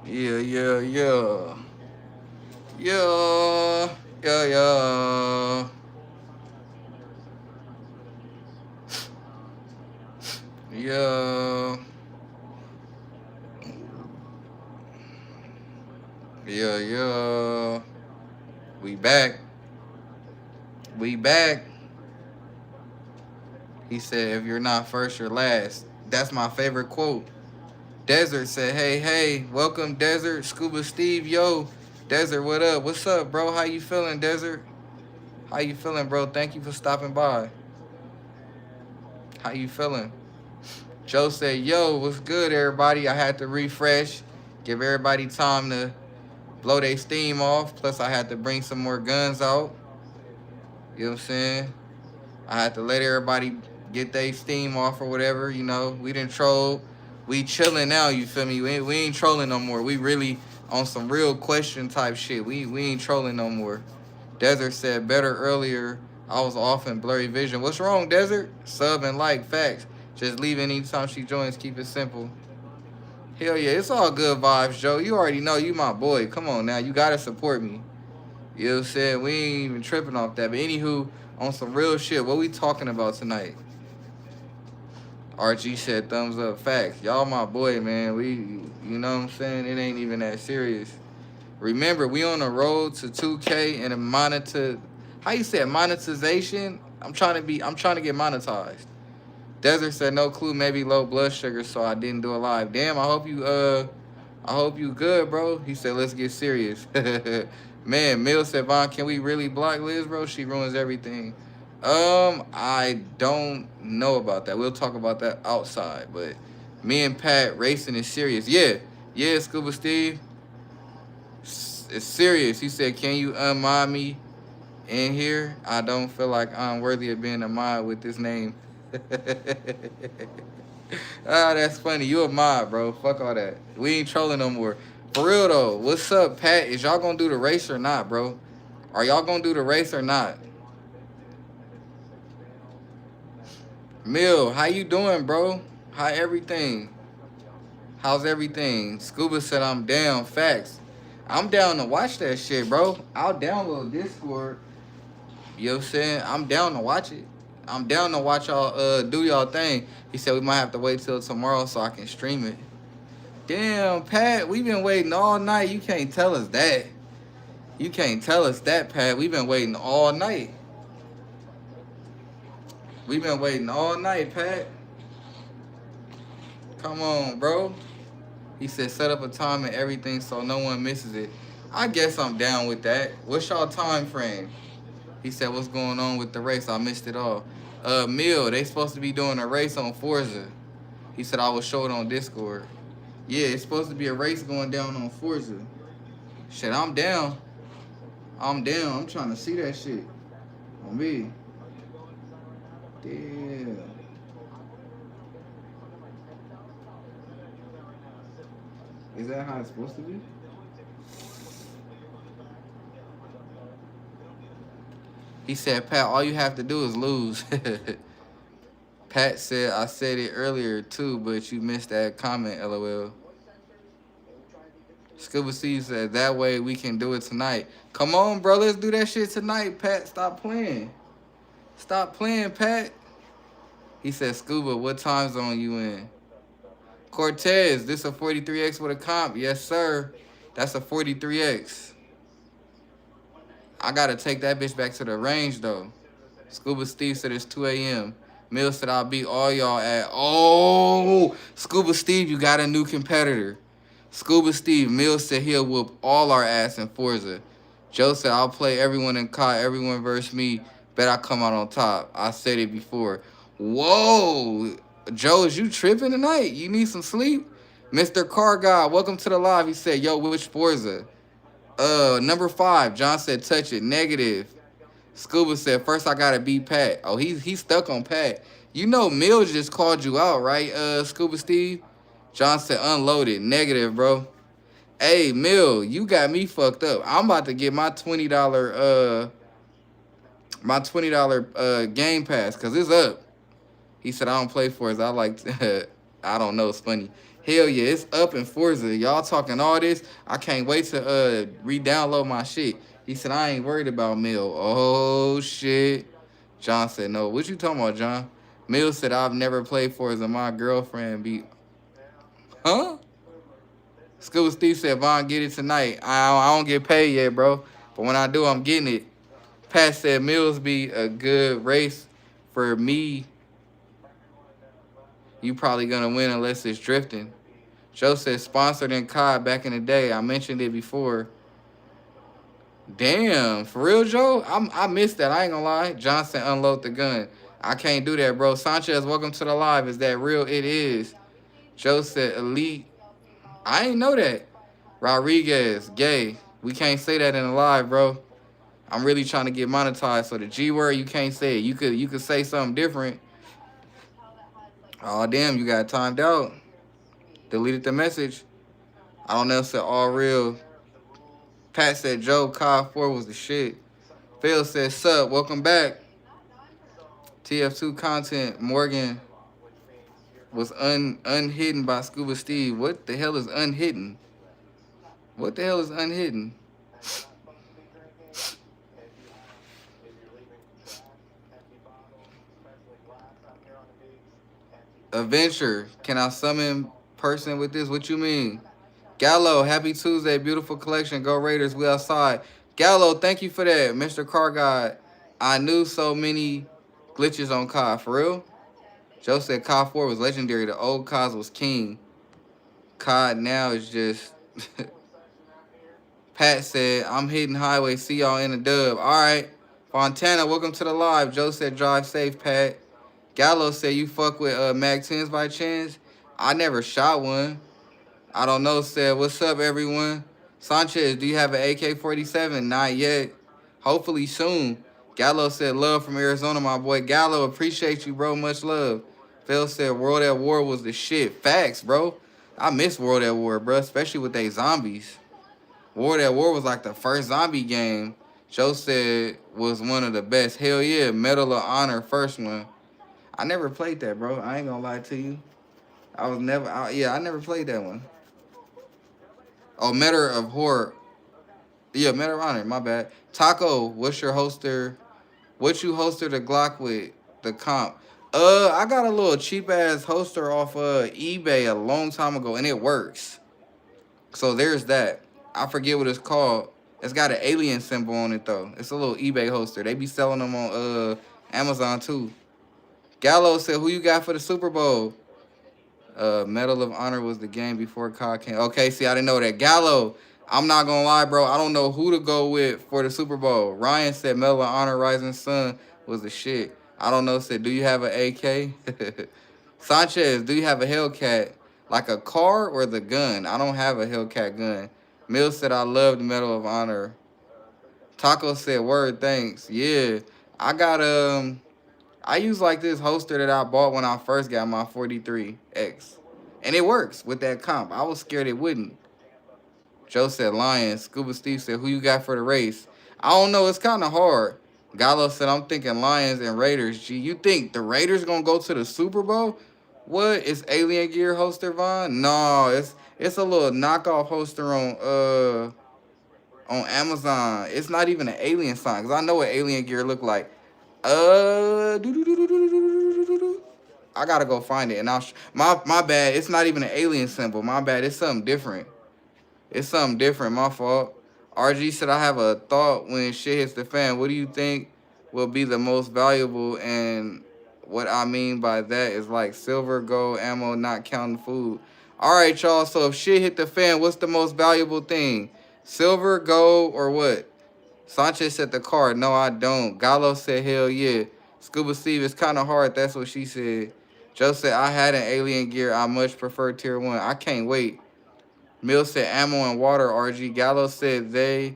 Yeah, yeah, yeah. Yeah, yeah, yeah. Yeah, yeah, yeah. We back. We back. He said, if you're not first, you're last. That's my favorite quote. Desert said, hey, hey, welcome, Desert. Scuba Steve, yo. Desert, what up? What's up, bro? How you feeling, Desert? How you feeling, bro? Thank you for stopping by. How you feeling? Joe said, yo, what's good, everybody? I had to refresh, give everybody time to blow their steam off. Plus, I had to bring some more guns out. You know what I'm saying? I had to let everybody get their steam off or whatever. You know, we didn't troll. We chilling now. You feel me? We ain't trolling no more. We really on some real question type shit. We ain't trolling no more. Desert said better earlier. I was off in blurry vision. What's wrong, Desert? Sub and like facts. Just leave anytime she joins. Keep it simple. Hell yeah, it's all good vibes, Joe. You already know you my boy. Come on now, you gotta support me. You know what I'm saying? We ain't even tripping off that. But anywho, on some real shit, what we talking about tonight? RG said thumbs up facts. Y'all my boy, man. You know what I'm saying? It ain't even that serious. Remember, we on the road to 2K and a monitor. How you say it? Monetization? I'm trying to get monetized. Desert said no clue, maybe low blood sugar, so I didn't do a live. Damn, I hope you good, bro. He said, let's get serious. Man, Mill said, Von, can we really block Liz, bro? She ruins everything. I don't know about that. We'll talk about that outside. But me and Pat racing is serious. Yeah, yeah, Scuba Steve. It's serious. He said, can you unmod me in here? I don't feel like I'm worthy of being a mod with this name. Ah, that's funny. You a mod, bro. Fuck all that. We ain't trolling no more. For real though, what's up, Pat? Is y'all gonna do the race or not, bro? Are y'all gonna do the race or not? Mill, how you doing, bro? How everything? How's everything? Scuba said I'm down. Facts. I'm down to watch that shit, bro. I'll download Discord. You know what I'm saying? I'm down to watch it. I'm down to watch y'all do y'all thing. He said we might have to wait till tomorrow so I can stream it. Damn, Pat, we've been waiting all night. You can't tell us that. You can't tell us that, Pat. We've been waiting all night. We've been waiting all night, Pat. Come on, bro. He said set up a time and everything so no one misses it. I guess I'm down with that. What's y'all time frame? He said, what's going on with the race? I missed it all. Mill, they supposed to be doing a race on Forza. He said I will show it on Discord. Yeah, it's supposed to be a race going down on Forza. Shit, I'm down. I'm down. I'm trying to see that shit. On me. Damn. Is that how it's supposed to be? He said, Pat, all you have to do is lose. Pat said, I said it earlier too, but you missed that comment, LOL. Scuba Steve said, that way we can do it tonight. Come on, bro, let's do that shit tonight, Pat. Stop playing. Stop playing, Pat. He said, Scuba, what time zone you in? Cortez, this a 43X with a comp? Yes, sir. That's a 43X. I gotta take that bitch back to the range, though. Scuba Steve said it's 2 a.m. Mill said I'll beat all y'all at... Oh! Scuba Steve, you got a new competitor. Scuba Steve, Mill said he'll whoop all our ass in Forza. Joe said I'll play everyone in COD, everyone versus me. Bet I come out on top. I said it before. Whoa! Joe, is you tripping tonight? You need some sleep? Mr. Car Guy, welcome to the live. He said, yo, which Forza? Number 5. John said, touch it. Negative. Scuba said, first I gotta beat Pat. Oh, he's stuck on Pat. You know Mills just called you out, right, Scuba Steve? John said, unloaded. Negative, bro. Hey, Mill, you got me fucked up. I'm about to get my $20 game pass, cause it's up. He said, I don't play for it. I like I don't know, it's funny. Hell yeah, it's up in Forza. Y'all talking all this. I can't wait to re-download my shit. He said I ain't worried about Mill. Oh shit. John said no. What you talking about, John? Mill said I've never played Forza. My girlfriend be huh? School Steve said Vaughn get it tonight. I don't get paid yet, bro. But when I do, I'm getting it. Pat said Mills be a good race for me. You probably gonna win unless it's drifting. Joe said sponsored in COD back in the day. I mentioned it before. Damn, for real, Joe? I missed that. I ain't gonna lie. Johnson unload the gun. I can't do that, bro. Sanchez, welcome to the live. Is that real? It is. Joe said elite. I ain't know that. Rodriguez, gay. We can't say that in the live, bro. I'm really trying to get monetized. So the G word, you can't say it. You could say something different. Oh damn, you got timed out. Deleted the message. I don't know if it's all real. Pat said Joe COD 4 was the shit. Phil said sup, welcome back. TF2 content. Morgan was unhidden by Scuba Steve. What the hell is unhidden? What the hell is unhidden? Adventure. Can I summon person with this? What you mean? Gallo, happy Tuesday. Beautiful collection. Go Raiders. We outside. Gallo, thank you for that. Mr. Car Guy. I knew so many glitches on COD. For real? Joe said COD 4 was legendary. The old COD was king. COD now is just... Pat said, I'm hitting highway. See y'all in the dub. All right. Fontana, welcome to the live. Joe said, drive safe, Pat. Gallo said, you fuck with Mag 10s by chance? I never shot one. I don't know, said, what's up, everyone? Sanchez, do you have an AK-47? Not yet. Hopefully soon. Gallo said, love from Arizona, my boy. Gallo, appreciate you, bro. Much love. Phil said, World at War was the shit. Facts, bro. I miss World at War, bro, especially with they zombies. World at War was like the first zombie game. Joe said was one of the best. Hell yeah, Medal of Honor, first one. I never played that, bro. I ain't gonna lie to you. I never played that one. Oh, Medal of Horror. Yeah, Medal of Honor, my bad. Taco, what's your holster? What you holster the Glock with? The comp. I got a little cheap ass holster off eBay a long time ago, and it works. So there's that. I forget what it's called. It's got an alien symbol on it though. It's a little eBay holster. They be selling them on Amazon too. Gallo said, "Who you got for the Super Bowl?" Medal of Honor was the game before COD came. Okay, see, I didn't know that. Gallo, I'm not gonna lie, bro. I don't know who to go with for the Super Bowl. Ryan said Medal of Honor Rising Sun was the shit. I don't know. Said, do you have an AK? Sanchez, do you have a Hellcat? Like a car or the gun? I don't have a Hellcat gun. Mills said, I love the Medal of Honor. Taco said, word, thanks. Yeah, I got I use like this holster that I bought when I first got my 43X. And it works with that comp. I was scared it wouldn't. Joe said Lions. Scuba Steve said, who you got for the race? I don't know. It's kind of hard. Gallo said, I'm thinking Lions and Raiders. Gee, you think the Raiders going to go to the Super Bowl? What? It's Alien Gear holster, Vaughn? No, it's a little knockoff holster on Amazon. It's not even an alien sign. Because I know what Alien Gear look like. I gotta go find it, and my bad. It's not even an alien symbol. My bad. It's something different. It's something different. My fault. RG said I have a thought when shit hits the fan. What do you think will be the most valuable? And what I mean by that is like silver, gold, ammo, not counting food. All right, y'all. So if shit hit the fan, what's the most valuable thing? Silver, gold, or what? Sanchez said the car. No, I don't. Gallo said, hell yeah. Scuba Steve, it's kind of hard. That's what she said. Joe said, I had an alien gear. I much prefer tier 1. I can't wait. Mill said, ammo and water, RG. Gallo said, they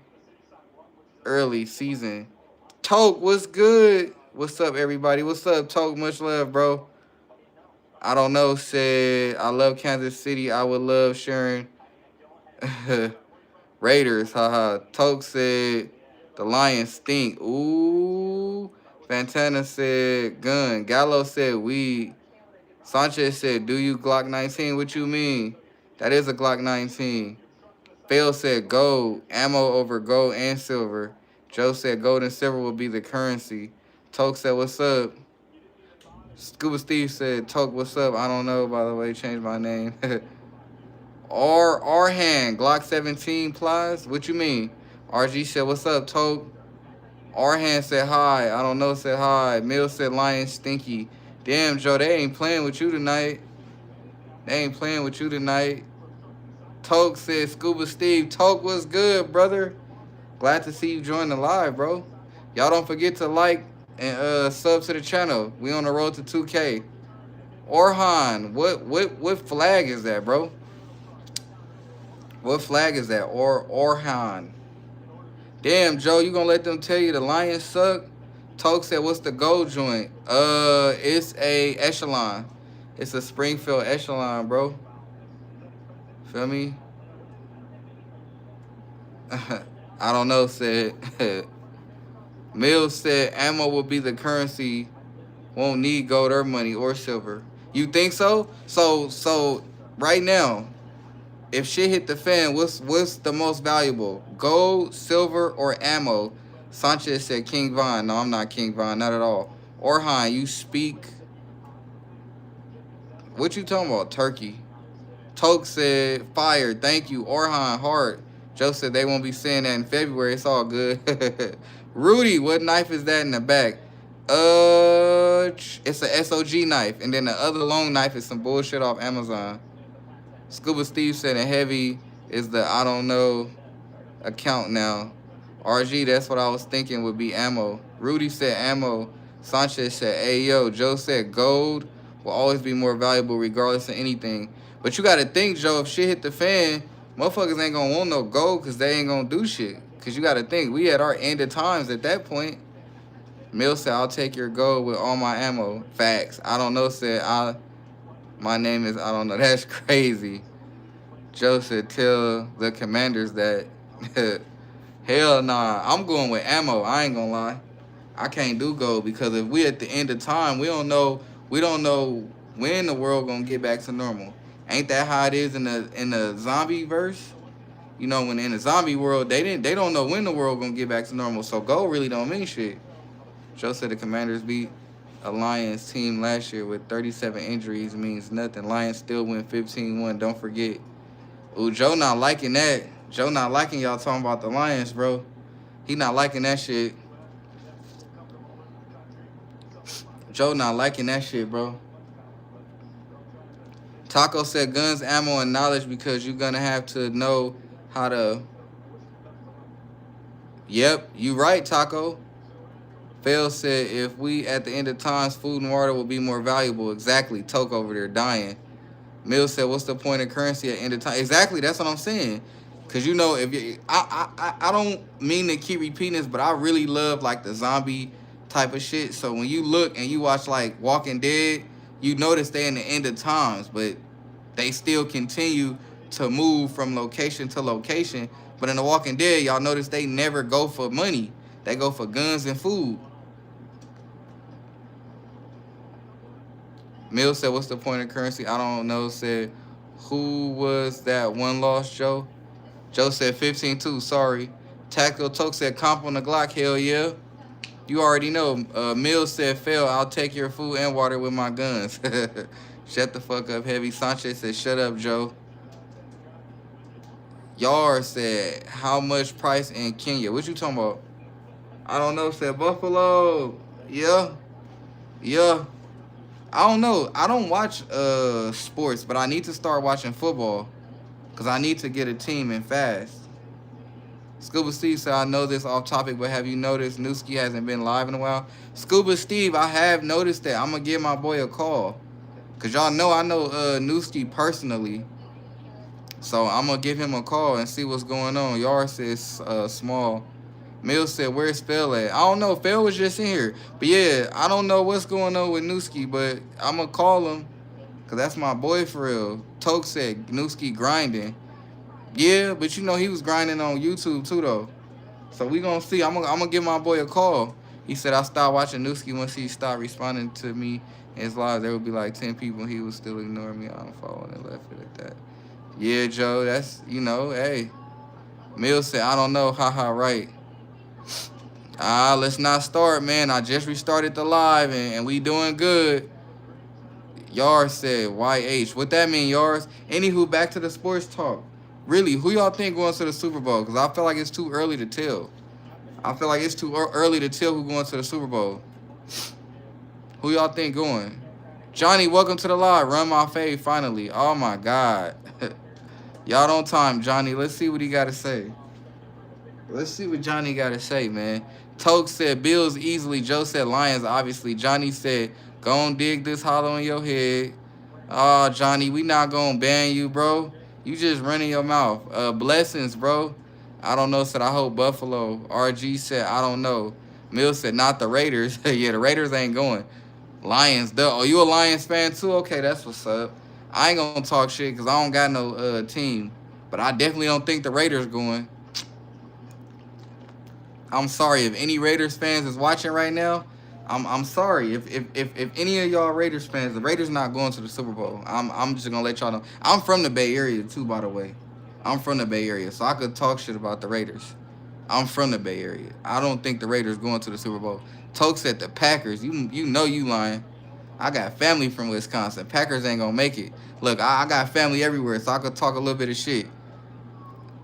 early season. Toke, what's good? What's up, everybody? What's up, Toke? Much love, bro. I don't know, said, I love Kansas City. I would love sharing Raiders. Haha. Toke said, the Lions stink. Ooh. Fantana said gun. Gallo said weed. Sanchez said, do you Glock 19? What you mean? That is a Glock 19. Phil said gold, ammo over gold and silver. Joe said gold and silver will be the currency. Toke said, what's up? Scuba Steve said, Toke, what's up? I don't know, by the way, changed my name. Arhan, Glock 17 plies? What you mean? RG said, what's up, Toke? Arhan said hi. I don't know, said hi. Mill said lion stinky. Damn, Joe, they ain't playing with you tonight. They ain't playing with you tonight. Toke said, Scuba Steve, Toke, what's good, brother? Glad to see you join the live, bro. Y'all don't forget to like and sub to the channel. We on the road to 2K. Orhan, what flag is that, bro? What flag is that? Orhan. Damn, Joe, you gonna let them tell you the Lions suck? Toke said, what's the gold joint? It's a echelon. It's a Springfield echelon, bro. Feel me? I don't know, said. Mills said ammo will be the currency. Won't need gold or money or silver. You think so? So right now, if shit hit the fan, what's the most valuable? Gold, silver, or ammo? Sanchez said King Von. No, I'm not King Von, not at all. Orhan, you speak. What you talking about? Turkey. Toke said fire. Thank you. Orhan, hard. Joe said they won't be saying that in February. It's all good. Rudy, what knife is that in the back? It's a SOG knife, and then the other long knife is some bullshit off Amazon. Scuba Steve said a heavy is the I don't know account now. RG, that's what I was thinking would be ammo. Rudy said ammo. Sanchez said Ayo. Joe said gold will always be more valuable regardless of anything. But you got to think, Joe, if shit hit the fan, motherfuckers ain't going to want no gold because they ain't going to do shit. Because you got to think, we at our end of times at that point. Mill said, I'll take your gold with all my ammo. Facts. I don't know said, my name is, I don't know. That's crazy. Joe said, tell the commanders that. Hell nah. I'm going with ammo. I ain't gonna lie. I can't do gold because if we at the end of time, we don't know when the world gonna get back to normal. Ain't that how it is in the zombie verse? You know, when in the zombie world, they don't know when the world gonna get back to normal. So gold really don't mean shit. Joe said the Commanders beat a Lions team last year with 37 injuries means nothing. Lions still win 15-1. Don't forget. Ooh, Joe not liking that. Joe not liking y'all talking about the Lions, bro. He not liking that shit. Joe not liking that shit, bro. Taco said guns, ammo, and knowledge because you're going to have to know how to... Yep, you right, Taco. Phil said if we at the end of times, food and water will be more valuable. Exactly. Toke over there dying. Mill said, what's the point of currency at the end of time? Exactly, that's what I'm saying. Because, you know, if you, I don't mean to keep repeating this, but I really love, like, the zombie type of shit. So when you look and you watch, like, Walking Dead, you notice they in the end of times, but they still continue to move from location to location. But in The Walking Dead, y'all notice they never go for money. They go for guns and food. Mill said, what's the point of currency? I don't know. Said, who was that one loss, Joe? Joe said 15-2, sorry. Tactical Toke said comp on the Glock, hell yeah. You already know. Mill said, fail, I'll take your food and water with my guns. Shut the fuck up, Heavy. Sanchez said, shut up, Joe. Yar said, how much price in Kenya? What you talking about? I don't know, said Buffalo. Yeah. Yeah. I don't know. I don't watch sports, but I need to start watching football because I need to get a team in fast. Scuba Steve said, I know this off topic, but have you noticed Newski hasn't been live in a while? Scuba Steve, I have noticed that. I'm going to give my boy a call because y'all know I know Newski personally. So I'm going to give him a call and see what's going on. Yar says small. Mill said, where's Phil at? I don't know. Phil was just in here. But yeah, I don't know what's going on with Newski, but I'm going to call him because that's my boy for real. Toke said Newski grinding. Yeah, but you know he was grinding on YouTube too, though. So we going to see. I'm gonna give my boy a call. He said, I stopped watching Newski once he stopped responding to me in his live. There would be like 10 people and he would still ignore me. I unfollowed and left it at that. Yeah, Joe, that's, hey. Mill said, I don't know. Haha, right. Let's not start, man. I just restarted the live and we doing good. Yars said, YH. What that mean, Yars? Anywho, back to the sports talk. Really, who y'all think going to the Super Bowl? Because I feel like it's too early to tell. I feel like it's too early to tell who going to the Super Bowl. Who y'all think going? Johnny, welcome to the live. Run my fade finally. Oh, my God. Y'all don't time, Johnny. Let's see what he got to say. Let's see what Johnny got to say, man. Toke said Bills easily. Joe said Lions, obviously. Johnny said, go on dig this hollow in your head. Oh, Johnny, we not going to ban you, bro. You just running your mouth. Blessings, bro. I don't know, said I hope Buffalo. RG said, I don't know. Mill said, not the Raiders. Yeah, the Raiders ain't going. Lions, duh. Oh, you a Lions fan too? Okay, that's what's up. I ain't going to talk shit because I don't got no team. But I definitely don't think the Raiders going. I'm sorry if any Raiders fans is watching right now. I'm sorry if any of y'all Raiders fans, the Raiders not going to the Super Bowl. I'm just gonna let y'all know. I'm from the Bay Area too, by the way. I'm from the Bay Area, so I could talk shit about the Raiders. I'm from the Bay Area. I don't think the Raiders going to the Super Bowl. Toke said the Packers. You know you lying. I got family from Wisconsin. Packers ain't gonna make it. Look, I got family everywhere, so I could talk a little bit of shit.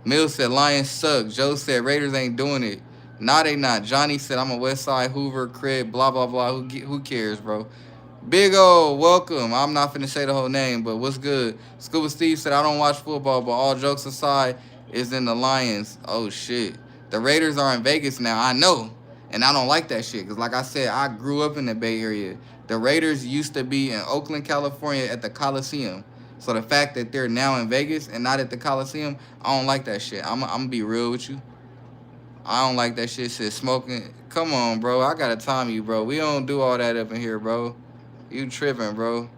Mills said Lions suck. Joe said Raiders ain't doing it. Nah, they not. Johnny said I'm a West Side Hoover crib. Blah blah blah. Who cares, bro? Big O, welcome. I'm not finna say the whole name, but what's good? Scuba Steve said I don't watch football, but all jokes aside, is in the Lions. Oh shit. The Raiders are in Vegas now. I know, and I don't like that shit because, like I said, I grew up in the Bay Area. The Raiders used to be in Oakland, California, at the Coliseum. So the fact that they're now in Vegas and not at the Coliseum, I don't like that shit. I'm gonna be real with you. I don't like that shit. Shit smoking. Come on, bro. I gotta time you, bro. We don't do all that up in here, bro. You tripping, bro.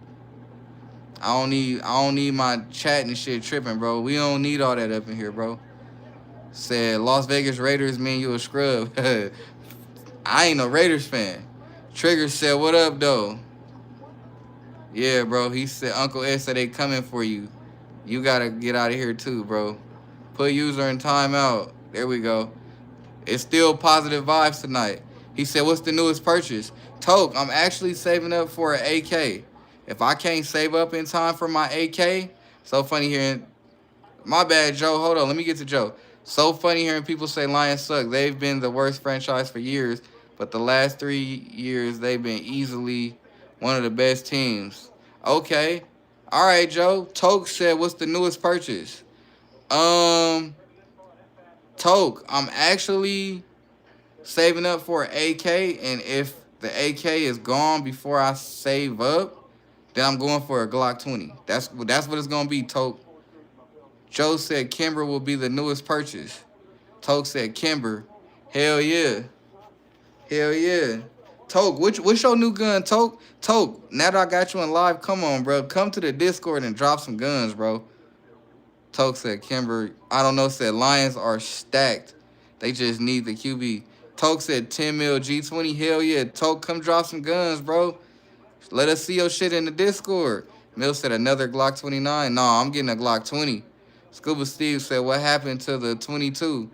I don't need my chat and shit tripping, bro. We don't need all that up in here, bro. Said Las Vegas Raiders mean you a scrub. I ain't no Raiders fan. Trigger said, what up, though? Yeah, bro. He said Uncle Ed said they coming for you. You gotta get out of here too, bro. Put user in timeout. There we go. It's still positive vibes tonight. He said, what's the newest purchase? Toke, I'm actually saving up for an AK. If I can't save up in time for my AK, so funny hearing. My bad, Joe. Hold on. Let me get to Joe. So funny hearing people say Lions suck. They've been the worst franchise for years, but the last 3 years, they've been easily one of the best teams. Okay. All right, Joe. Toke said, what's the newest purchase? Toke, I'm actually saving up for an AK, and if the AK is gone before I save up, then I'm going for a Glock 20. That's what it's gonna be, Toke. Joe said Kimber will be the newest purchase. Toke said Kimber. Hell yeah. Hell yeah. Toke, what's your new gun, Toke? Toke, now that I got you in live, come on, bro. Come to the Discord and drop some guns, bro. Toke said Kimber. I don't know, said Lions are stacked. They just need the QB. Toke said 10 mil G20. Hell yeah. Toke, come drop some guns, bro. Let us see your shit in the Discord. Mill said another Glock 29. Nah, I'm getting a Glock 20. Scuba Steve said, what happened to the 22?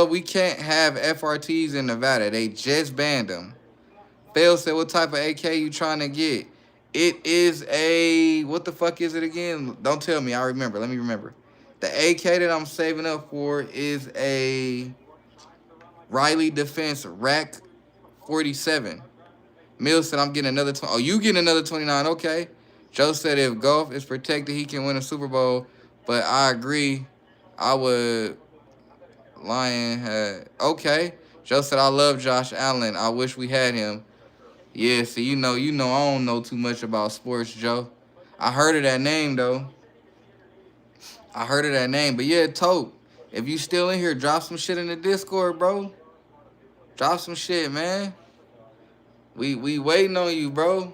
We can't have FRTs in Nevada. They just banned them. Fail said, what type of AK you trying to get? It is a, what the fuck is it again? Don't tell me. I remember. Let me remember. The AK that I'm saving up for is a Riley Defense Rack 47. Mill said, I'm getting another 20. Oh, you getting another 29. Okay. Joe said, if golf is protected, he can win a Super Bowl. But I agree. I would. Lion had. Okay. Joe said, I love Josh Allen. I wish we had him. Yeah, see, I don't know too much about sports, Joe. I heard of that name, though. I heard of that name. But yeah, Tote, if you still in here, drop some shit in the Discord, bro. Drop some shit, man. We waiting on you, bro.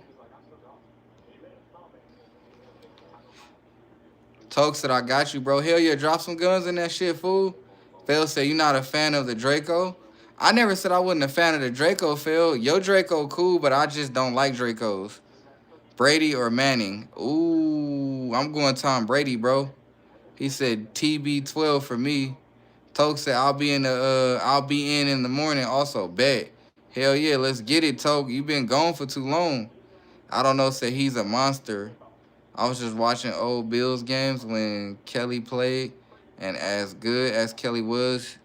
Toke said, I got you, bro. Hell yeah, drop some guns in that shit, fool. Phil said, you not a fan of the Draco? I never said I wasn't a fan of the Draco, Phil. Yo, Draco cool, but I just don't like Dracos. Brady or Manning? Ooh, I'm going Tom Brady, bro. He said TB12 for me. Toke said I'll be in the morning also. Bet. Hell yeah, let's get it, Toke. You been gone for too long. I don't know, said he's a monster. I was just watching old Bills games when Kelly played, and as good as Kelly was,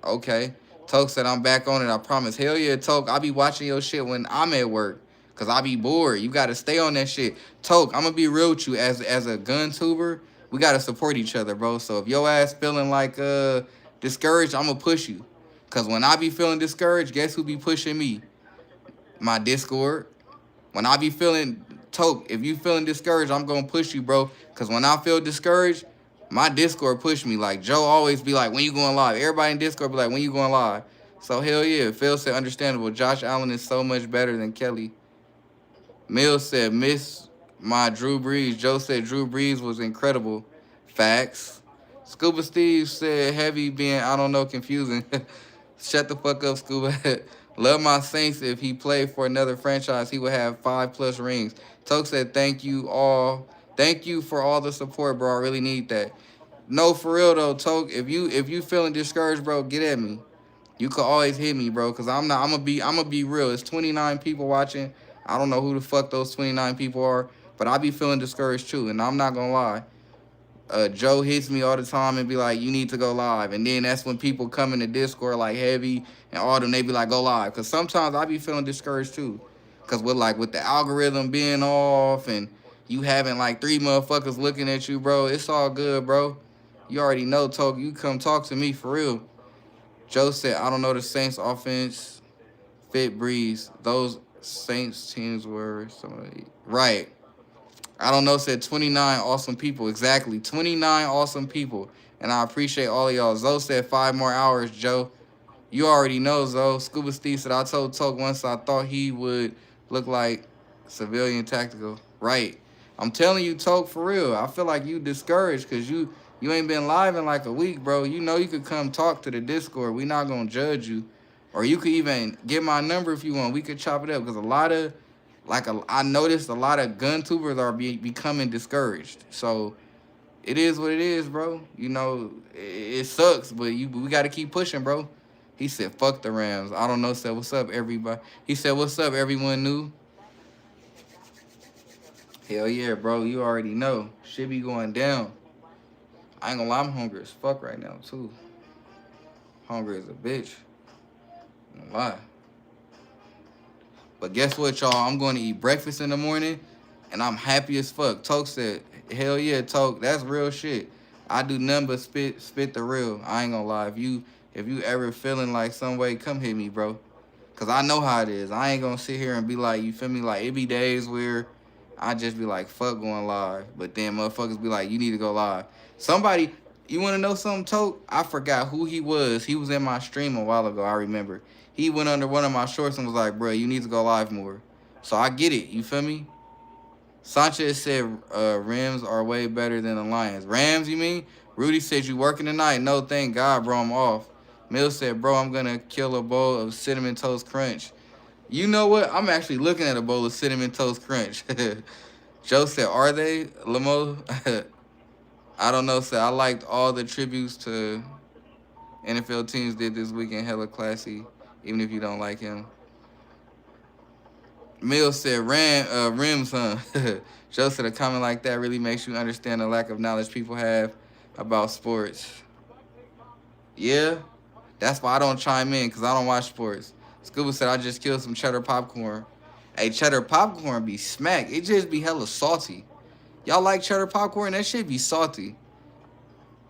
okay. Toke said I'm back on it, I promise. Hell yeah, Toke. I be watching your shit when I'm at work. Cause I be bored. You gotta stay on that shit. Toke, I'm gonna be real with you as a gun tuber. We gotta support each other, bro. So if your ass feeling like discouraged, I'm gonna push you. Cause when I be feeling discouraged, guess who be pushing me? My Discord. When I be feeling Toke, if you feeling discouraged, I'm gonna push you, bro. Cause when I feel discouraged, my Discord push me. Like Joe always be like, when you going live? Everybody in Discord be like, when you going live? So hell yeah, Phil said understandable. Josh Allen is so much better than Kelly. Mills said miss my Drew Brees. Joe said Drew Brees was incredible. Facts. Scuba Steve said heavy being I don't know confusing. Shut the fuck up, Scuba. Love my Saints. If he played for another franchise, he would have 5+ rings. Toke said thank you all. Thank you for all the support, bro. I really need that. No, for real though, Toke. If you feeling discouraged, bro, get at me. You could always hit me, bro, cause I'm not. I'm gonna be real. It's 29 people watching. I don't know who the fuck those 29 people are, but I be feeling discouraged too, and I'm not gonna lie. Joe hits me all the time and be like, "You need to go live," and then that's when people come in the Discord like heavy and all them. They be like, "Go live," cause sometimes I be feeling discouraged too, cause with the algorithm being off and you having like 3 motherfuckers looking at you, bro. It's all good, bro. You already know, Toke. You come talk to me for real. Joe said, I don't know the Saints offense fit Breeze. Those Saints teams were somebody. Right. I don't know, said 29 awesome people. Exactly. 29 awesome people. And I appreciate all of y'all. Zoe said 5 more hours, Joe. You already know, Zoe. Scuba Steve said, I told Toke once I thought he would look like civilian tactical. Right. I'm telling you, Toke, for real. I feel like you discouraged because you ain't been live in like a week, bro. You know you could come talk to the Discord. We not going to judge you. Or you could even get my number if you want. We could chop it up because I noticed a lot of gun tubers are becoming discouraged. So it is what it is, bro. You know, it sucks, but we got to keep pushing, bro. He said, fuck the Rams. I don't know, said, what's up, everybody? He said, what's up, everyone new? Hell yeah, bro. You already know. Shit be going down. I ain't gonna lie, I'm hungry as fuck right now, too. Hungry as a bitch. I'm gonna lie. But guess what, y'all? I'm going to eat breakfast in the morning, and I'm happy as fuck. Toke said, hell yeah, Toke. That's real shit. I do nothing but spit the real. I ain't gonna lie. If you ever feeling like some way, come hit me, bro. Cause I know how it is. I ain't gonna sit here and be like, you feel me? Like, it be days where I just be like, fuck going live. But then motherfuckers be like, you need to go live. Somebody, you wanna know something, Toke? I forgot who he was. He was in my stream a while ago, I remember. He went under one of my shorts and was like, bro, you need to go live more. So I get it, you feel me? Sanchez said Rams are way better than the Lions. Rams, you mean? Rudy said, you working tonight? No, thank God, bro, I'm off. Mills said, bro, I'm going to kill a bowl of Cinnamon Toast Crunch. You know what? I'm actually looking at a bowl of Cinnamon Toast Crunch. Joe said, are they? Lamo? I don't know, said, I liked all the tributes to NFL teams did this weekend. Hella classy, even if you don't like him. Mills said, rims, huh? Joe said, a comment like that really makes you understand the lack of knowledge people have about sports. Yeah, that's why I don't chime in, because I don't watch sports. Scuba said, I just killed some cheddar popcorn. Hey, cheddar popcorn be smack. It just be hella salty. Y'all like cheddar popcorn? That shit be salty.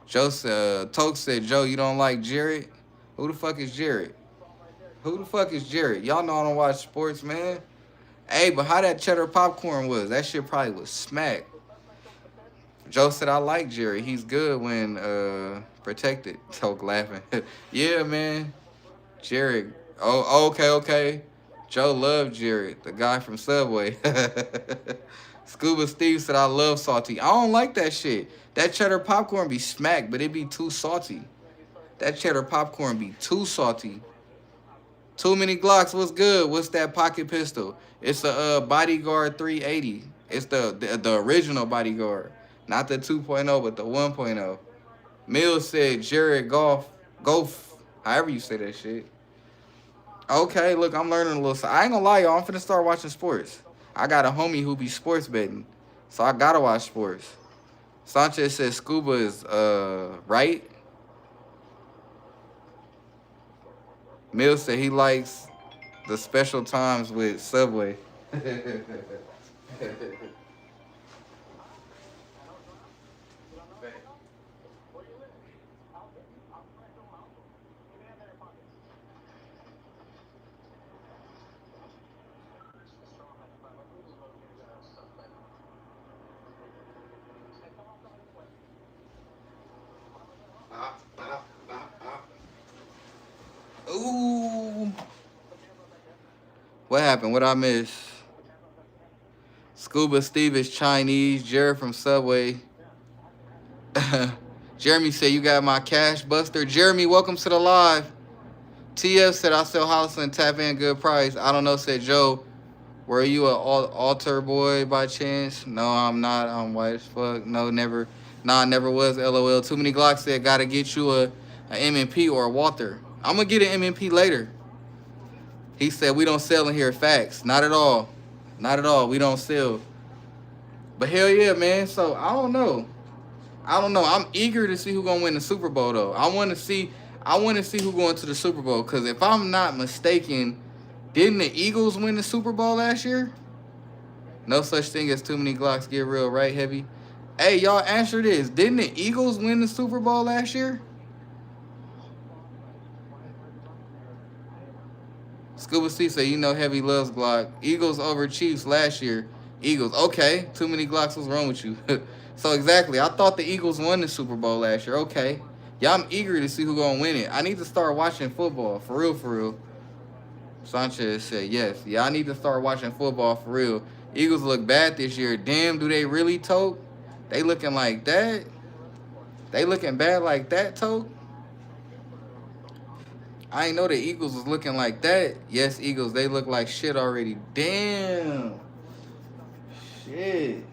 Joe said, Toke said, Joe, you don't like Jared? Who the fuck is Jared? Who the fuck is Jared? Y'all know I don't watch sports, man. Hey, but how that cheddar popcorn was, that shit probably was smack. Joe said, I like Jerry. He's good when protected. Toke laughing. Yeah, man. Jared. Oh, okay. Joe loved Jared, the guy from Subway. Scuba Steve said, I love salty. I don't like that shit. That cheddar popcorn be smack, but it be too salty. That cheddar popcorn be too salty. Too many Glocks. What's good? What's that pocket pistol? It's a Bodyguard 380. It's the original Bodyguard, not the 2.0, but the 1.0. Mills said Jared Golf, however you say that shit. Okay, look, I'm learning a little. So I ain't gonna lie, y'all. I'm finna start watching sports. I got a homie who be sports betting, so I gotta watch sports. Sanchez said Scuba is right. Mills said he likes the special times with Subway. Ooh. What happened? What I miss? Scuba Steve is Chinese. Jared from Subway. Jeremy said, you got my cash buster. Jeremy, welcome to the live. TF said, I sell house and tap in good price. I don't know, said Joe. Were you an altar boy by chance? No, I'm not. I'm white as fuck. No, never. Nah, I never was. LOL. Too many Glocks said, gotta get you a MMP or a Walther. I'm gonna get an MMP later. He said, we don't sell in here. Facts. Not at all. Not at all. We don't sell. But hell yeah, man. So I don't know. I'm eager to see who gonna win the Super Bowl though. I want to see who going to the Super Bowl. Cause if I'm not mistaken, didn't the Eagles win the Super Bowl last year? No such thing as too many Glocks. Get real, right, Heavy? Hey, y'all answer this. Didn't the Eagles win the Super Bowl last year? Scuba C say, you know Heavy loves Glock. Eagles over Chiefs last year. Eagles. Okay. Too many Glocks. What's wrong with you? So exactly. I thought the Eagles won the Super Bowl last year. Okay. Yeah, I'm eager to see who gonna win it. I need to start watching football. For real, for real. Sanchez said yes. Yeah, I need to start watching football for real. Eagles look bad this year. Damn, do they really, Toke? They looking like that? They looking bad like that, Toke? I ain't know the Eagles was looking like that. Yes, Eagles, they look like shit already. Damn. Shit.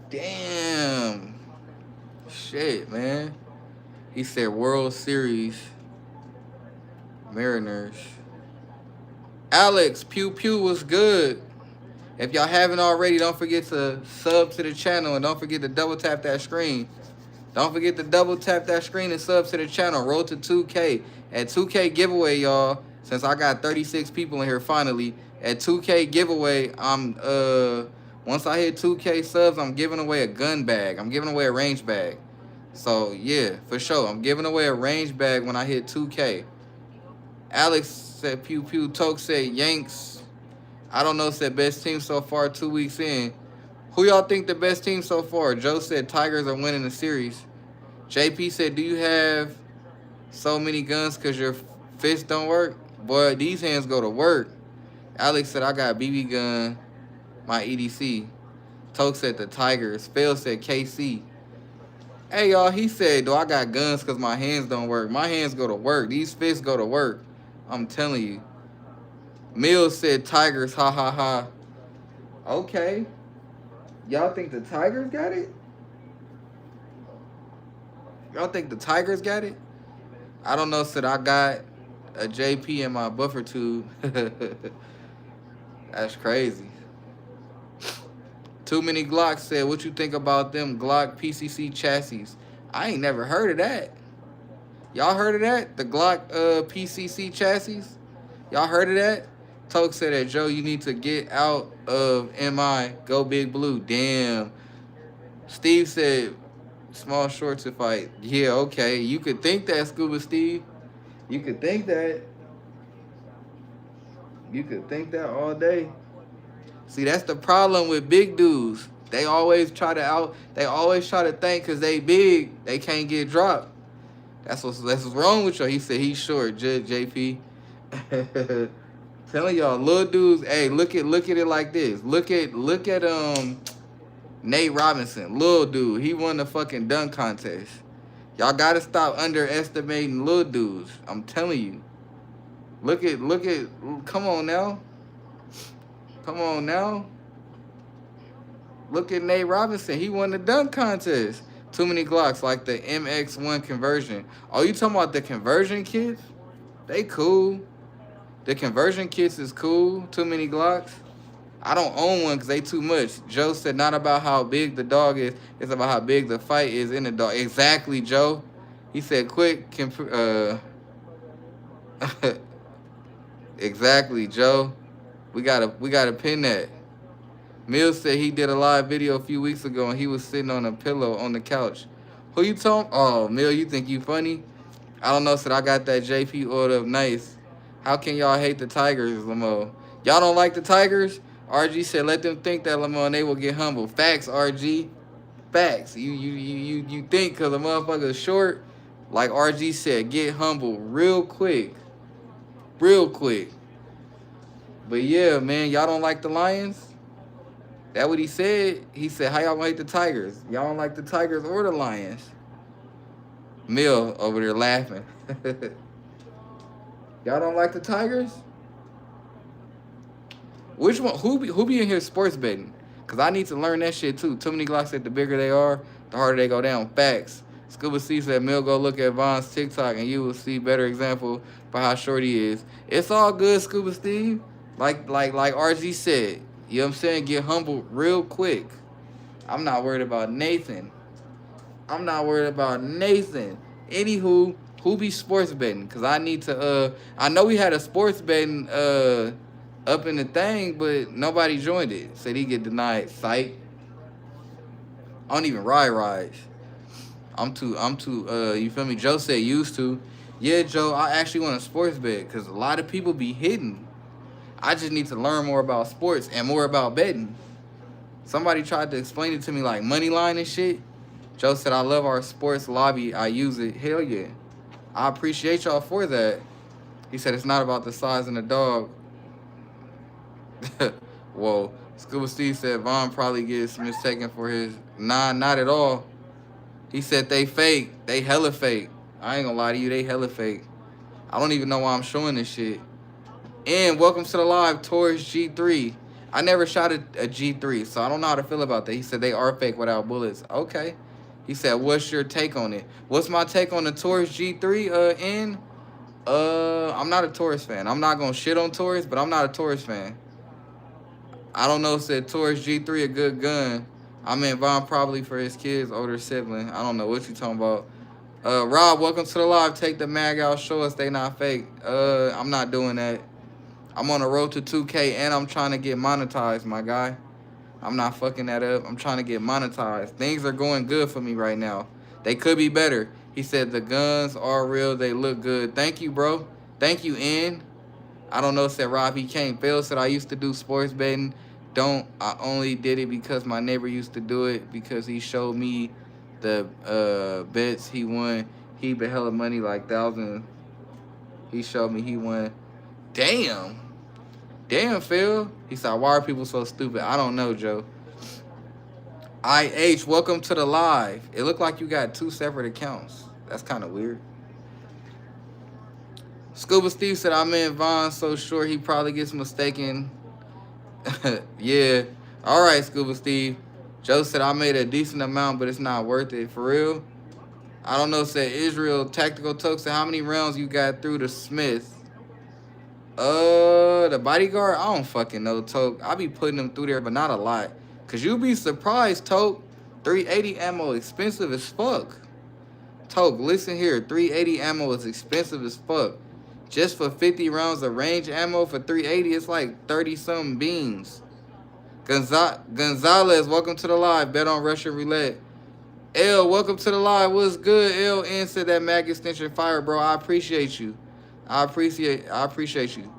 Damn. Shit, man. He said World Series. Mariners. Alex, Pew Pew was good. If y'all haven't already, don't forget to sub to the channel and don't forget to double tap that screen. Don't forget to double tap that screen and sub to the channel. Roll to 2K. At 2K giveaway, y'all, since I got 36 people in here finally, at 2K giveaway, once I hit 2K subs, I'm giving away a gun bag. I'm giving away a range bag. So, yeah, for sure. I'm giving away a range bag when I hit 2K. Alex said pew pew. Toke said Yanks. I don't know, said best team so far 2 weeks in. Who y'all think the best team so far? Joe said Tigers are winning the series. JP said, do you have so many guns because your fists don't work? Boy, these hands go to work. Alex said, I got BB gun, my EDC. Toke said the Tigers. Phil said KC. Hey, y'all, he said, do I got guns because my hands don't work? My hands go to work. These fists go to work. I'm telling you. Mills said Tigers, ha, ha, ha. Okay. Y'all think the Tigers got it? Y'all think the Tigers got it? I don't know, said I got a JP in my buffer tube. That's crazy. Too many Glocks said, what you think about them Glock PCC chassis? I ain't never heard of that. Y'all heard of that? The Glock PCC chassis? Y'all heard of that? Toke said that, Joe, you need to get out of MI. Go Big Blue. Damn. Steve said, small short to fight. Yeah, okay. You could think that, Scuba Steve. You could think that. You could think that all day. See, that's the problem with big dudes. They always try to think because they big, they can't get dropped. That's what's wrong with y'all. He said he's short, Judge JP. Telling y'all, little dudes, hey, look at it like this. Look at Nate Robinson, little dude. He won the fucking dunk contest. Y'all gotta stop underestimating little dudes. I'm telling you. Look at, come on now. Come on now. Look at Nate Robinson. He won the dunk contest. Too many Glocks, like the MX1 conversion. Oh, you talking about the conversion kits? They cool. The conversion kits is cool. Too many Glocks. I don't own one because they too much. Joe said not about how big the dog is. It's about how big the fight is in the dog. Exactly, Joe. He said quick. Exactly, Joe. We gotta pin that. Mills said he did a live video a few weeks ago and he was sitting on a pillow on the couch. Who you talking? Oh, Mill, you think you funny? I don't know, said I got that JP order of nice. How can y'all hate the Tigers, Lamo? Y'all don't like the Tigers? RG said let them think that, Lamo, and they will get humble. Facts, RG. Facts. You think because the motherfucker's short, like RG said, get humble real quick. Real quick. But yeah, man, y'all don't like the Lions? That what he said. He said, how y'all gonna hate the Tigers? Y'all don't like the Tigers or the Lions? Mill over there laughing. Y'all don't like the Tigers? Which one? Who be in here sports betting? Because I need to learn that shit too. Too many Glocks said the bigger they are, the harder they go down. Facts. Scuba C said, Mill, go look at Von's TikTok and you will see better example for how short he is. It's all good, Scuba Steve. Like RG said. You know what I'm saying? Get humble real quick. I'm not worried about Nathan. Anywho, who be sports betting? Because I need to, I know we had a sports betting up in the thing, but nobody joined it. Said he get denied site. I don't even ride rides. I'm too, you feel me? Joe said used to. Yeah, Joe, I actually want a sports bet because a lot of people be hitting. I just need to learn more about sports and more about betting. Somebody tried to explain it to me like money line and shit. Joe said, I love our sports lobby. I use it. Hell yeah. I appreciate y'all for that. He said, it's not about the size of the dog. Whoa. Scuba Steve said, Von probably gets mistaken for his... Nah, not at all. He said they fake. They hella fake. I ain't gonna lie to you. They hella fake. I don't even know why I'm showing this shit. And welcome to the live, Taurus G3. I never shot a G3, so I don't know how to feel about that. He said they are fake without bullets. Okay. He said, what's your take on it? What's my take on the Taurus G3, I'm not a Taurus fan. I'm not going to shit on Taurus, but I'm not a Taurus fan. I don't know, said Taurus G3 a good gun. I mean, Von probably for his kids, older sibling. I don't know what you talking about. Rob, welcome to the live. Take the mag out. Show us they not fake. I'm not doing that. I'm on the road to 2K, and I'm trying to get monetized, my guy. I'm not fucking that up. I'm trying to get monetized. Things are going good for me right now. They could be better. He said the guns are real. They look good. Thank you, bro. Thank you, N. I don't know, said Rob. He can't fail. Said I used to do sports betting. I only did it because my neighbor used to do it because he showed me the bets he won. He bet hella money, like thousands. He showed me he won. Damn, Phil. He said, why are people so stupid? I don't know, Joe. IH, welcome to the live. It looked like you got 2 separate accounts. That's kind of weird. Scuba Steve said, I'm in Von so sure he probably gets mistaken. Yeah. All right, Scuba Steve. Joe said, I made a decent amount, but it's not worth it. For real? I don't know, said Israel. Tactical Toke said, how many rounds you got through the Smith? The bodyguard? I don't fucking know, Toke. I be putting them through there, but not a lot. Cause you be surprised, Toke. 380 ammo expensive as fuck. Toke, listen here. 380 ammo is expensive as fuck. Just for 50 rounds of range ammo for 380, it's like 30-something beans. Gonzalez, welcome to the live. Bet on Russian roulette. L, welcome to the live. What's good? LN said that mag extension fire, bro. I appreciate you. I appreciate you.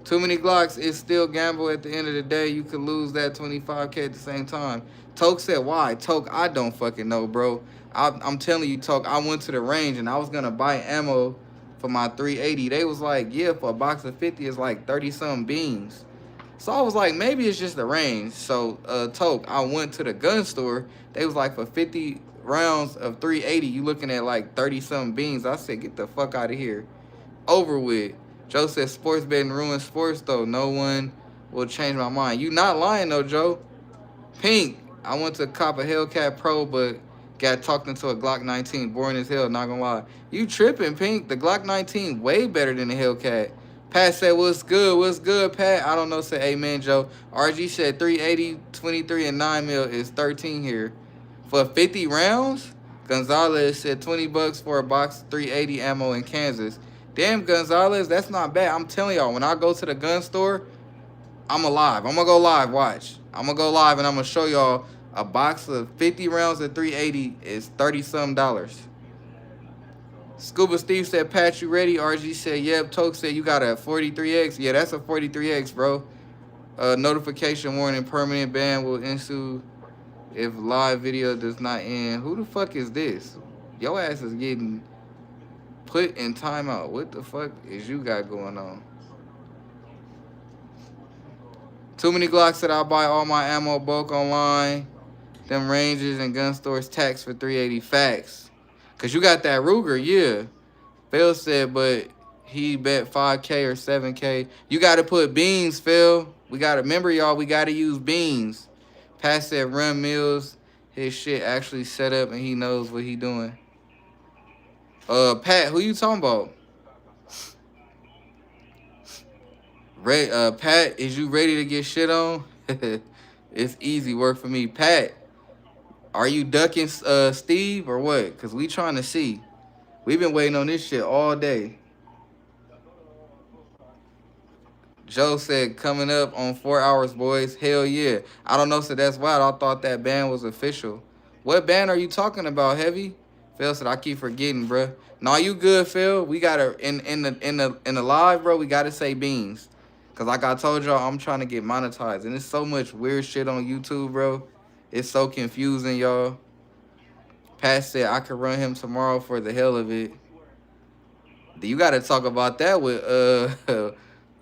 Too many Glocks is still gamble at the end of the day. You could lose that 25K at the same time. Toke said, why? Toke, I don't fucking know, bro. I'm telling you, Toke, I went to the range and I was going to buy ammo for my 380. They was like, yeah, for a box of 50, it's like 30-something beans. So I was like, maybe it's just the range. So, Toke, I went to the gun store. They was like, for 50 rounds of 380, you looking at like 30-something beans. I said, get the fuck out of here. Over with. Joe said sports betting ruins sports though. No one will change my mind. You not lying though, Joe. Pink, I went to cop a Hellcat Pro, but got talked into a Glock 19. Boring as hell, not gonna lie. You tripping, Pink. The Glock 19 way better than the Hellcat. Pat said, what's good? What's good, Pat? I don't know, said amen, Joe. RG said 380, 23, and 9 mil is 13 here. For 50 rounds? Gonzalez said $20 for a box of 380 ammo in Kansas. Damn, Gonzalez, that's not bad. I'm telling y'all, when I go to the gun store, I'm alive. I'm gonna go live. Watch. I'm gonna go live and I'm gonna show y'all a box of 50 rounds of 380 is 30 some dollars. Scuba Steve said, Pat, you ready? RG said, yep. Toke said, you got a 43X. Yeah, that's a 43X, bro. Notification warning, permanent ban will ensue if live video does not end. Who the fuck is this? Your ass is getting put in timeout. What the fuck is you got going on? Too many Glocks said I'll buy all my ammo bulk online. Them ranges and gun stores tax for 380 facts. Cause you got that Ruger, yeah. Phil said, but he bet 5K or 7K. You gotta put beans, Phil. We gotta remember y'all, we gotta use beans. Pat said run Mills. His shit actually set up and he knows what he doing. Pat, who you talking about? Pat, is you ready to get shit on? It's easy work for me. Pat, are you ducking Steve or what? Because we trying to see. We've been waiting on this shit all day. Joe said, coming up on 4 hours, boys. Hell yeah. I don't know, so that's wild. I thought that ban was official. What ban are you talking about, Heavy? Phil said, I keep forgetting, bro. No, you good, Phil? We gotta in the live, bro, we gotta say beans. Cause like I told y'all, I'm trying to get monetized. And there's so much weird shit on YouTube, bro. It's so confusing, y'all. Pat said I could run him tomorrow for the hell of it. You gotta talk about that with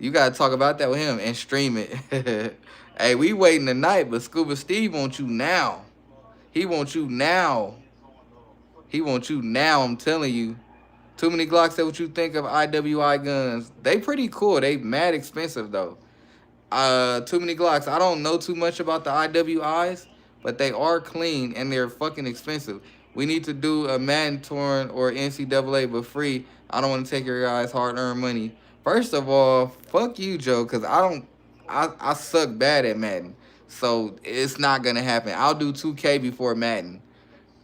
you gotta talk about that with him and stream it. Hey, we waiting tonight, but Scuba Steve wants you now. He wants you now. He wants you now, I'm telling you. Too many Glocks said what you think of IWI guns. They pretty cool. They mad expensive though. Too many Glocks. I don't know too much about the IWIs, but they are clean and they're fucking expensive. We need to do a Madden torn or NCAA, but free. I don't want to take your guys' hard-earned money. First of all, fuck you, Joe, because I suck bad at Madden. So it's not gonna happen. I'll do 2K before Madden.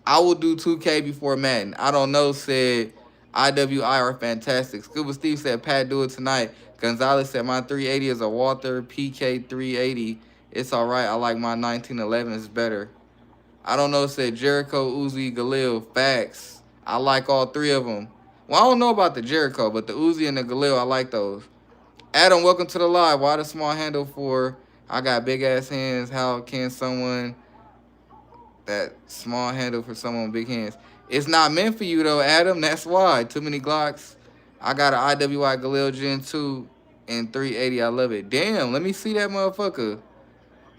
I will do 2K before Madden. I don't know, said IWI are fantastic. Scuba Steve said, Pat, do it tonight. Gonzalez said, my 380 is a Walther PK 380. It's all right. I like my 1911s better. I don't know, said Jericho, Uzi, Galil. Facts. I like all three of them. Well, I don't know about the Jericho, but the Uzi and the Galil, I like those. Adam, welcome to the live. Why the small handle for I got big ass hands? How can someone that small handle for someone with big hands? It's not meant for you though, Adam. That's why. Too many Glocks. I got an IWI Galil Gen 2 and 380. I love it. Damn, let me see that motherfucker.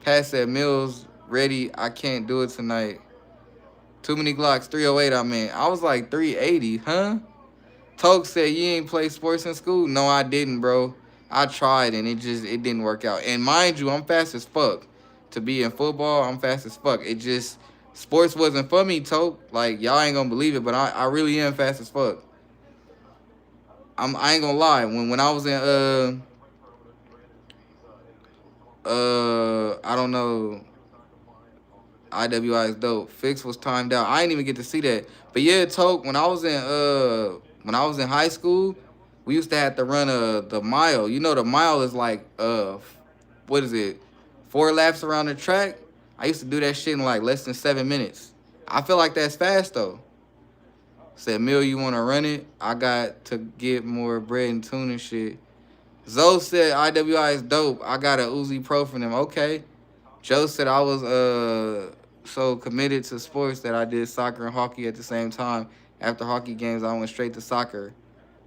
Pat said Mills ready. I can't do it tonight. Too many Glocks. 308, I mean. I was like 380, huh? Toke said you ain't play sports in school. No, I didn't, bro. I tried and it didn't work out. And mind you, I'm fast as fuck. To be in football, I'm fast as fuck. It just sports wasn't for me, Toke. Like y'all ain't gonna believe it, but I really am fast as fuck. I ain't gonna lie. When I was in I don't know. IWI is dope. Fix was timed out. I didn't even get to see that. But yeah, Toke, when I was in high school, we used to have to run the mile. You know the mile is like what is it? 4 laps around the track. I used to do that shit in like less than 7 minutes. I feel like that's fast though. Said Mill, you wanna run it? I got to get more bread and tuna and shit. Zoe said IWI is dope. I got a Uzi Pro from them. Okay. Joe said I was so committed to sports that I did soccer and hockey at the same time. After hockey games, I went straight to soccer.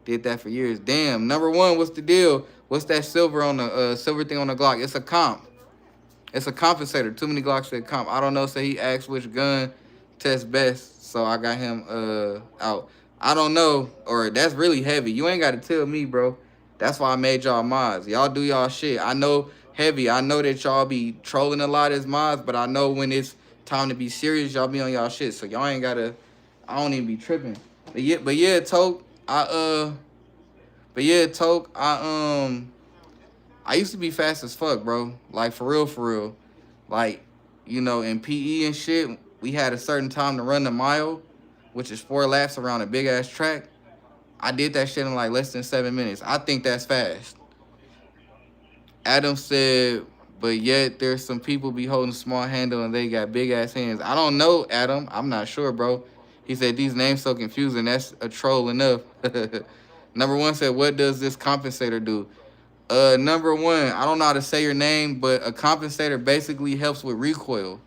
Did that for years. Damn. Number one, what's the deal? What's that silver on the silver thing on the Glock? It's a comp. It's a compensator. Too many Glocks said comp. I don't know. So he asked which gun tests best. So I got him out. I don't know. Or that's really heavy. You ain't got to tell me, bro. That's why I made y'all mods. Y'all do y'all shit. I know heavy. I know that y'all be trolling a lot as mods, but I know when it's time to be serious, y'all be on y'all shit. So y'all ain't gotta. I don't even be tripping. But yeah, Toke. But yeah, Toke. I used to be fast as fuck, bro. Like for real, for real. Like, in PE and shit, we had a certain time to run the mile, which is 4 laps around a big ass track. I did that shit in like less than 7 minutes. I think that's fast. Adam said, but yet there's some people be holding small handle and they got big ass hands. I don't know, Adam. I'm not sure, bro. He said these names so confusing. That's a troll enough. Number one said, what does this compensator do? Number one, I don't know how to say your name, but a compensator basically helps with recoil.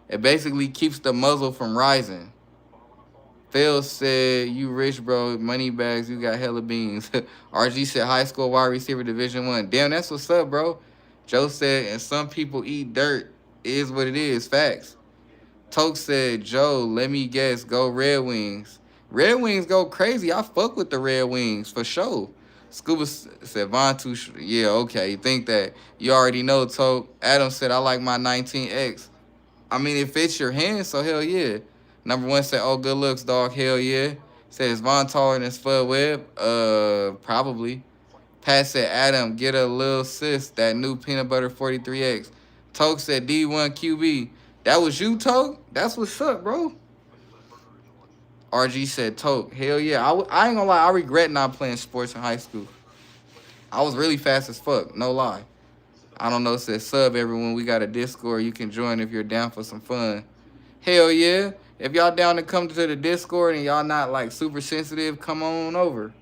It basically keeps the muzzle from rising. Phil said, "You rich, bro. Money bags. You got hella beans." RG said, "High school wide receiver, Division One. Damn, that's what's up, bro." Joe said, "And some people eat dirt. It is what it is. Facts." Toke said, "Joe, let me guess. Go Red Wings. Red Wings go crazy. I fuck with the Red Wings for sure." Scuba said, "Vontae, yeah, okay. You think that? You already know." Toke. Adam said, "I like my 19X. I mean, it fits your hand, so hell yeah." Number one said, "Oh, good looks, dog. Hell yeah." Says Von taller than Spud Webb. Probably. Pat said, "Adam, get a little sis that new peanut butter 43X." Toke said, "D1 QB." That was you, Toke? That's what's up, bro. RG said, "Toke, hell yeah." I ain't gonna lie, I regret not playing sports in high school. I was really fast as fuck, no lie. I don't know, said sub everyone. We got a Discord you can join if you're down for some fun. Hell yeah. If y'all down to come to the Discord and y'all not like super sensitive, come on over.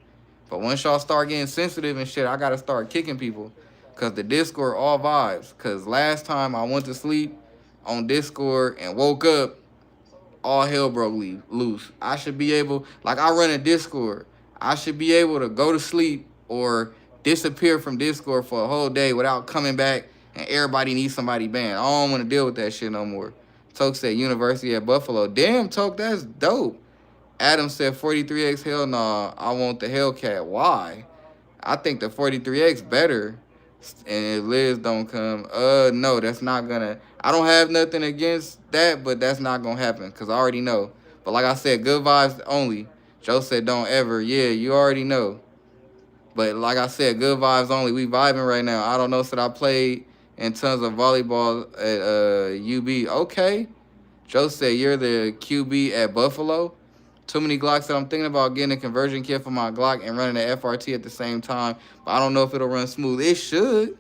But once y'all start getting sensitive and shit, I gotta start kicking people. Cause the Discord all vibes. Cause last time I went to sleep on Discord and woke up, all hell broke loose. I should be able, like I run a Discord, I should be able to go to sleep or disappear from Discord for a whole day without coming back and everybody needs somebody banned. I don't want to deal with that shit no more. Toke said University at Buffalo. Damn, Toke, that's dope. Adam said 43X, hell nah, I want the Hellcat. Why? I think the 43X better. And if Liz don't come, no, that's not gonna. I don't have nothing against that, but that's not gonna happen because I already know. But like I said, good vibes only. Joe said don't ever. Yeah, you already know. But like I said, good vibes only. We vibing right now. I don't know. Said I played in tons of volleyball at UB. Okay. Joe said you're the QB at Buffalo. Too many Glocks that I'm thinking about getting a conversion kit for my Glock and running the FRT at the same time. But I don't know if it'll run smooth. It should.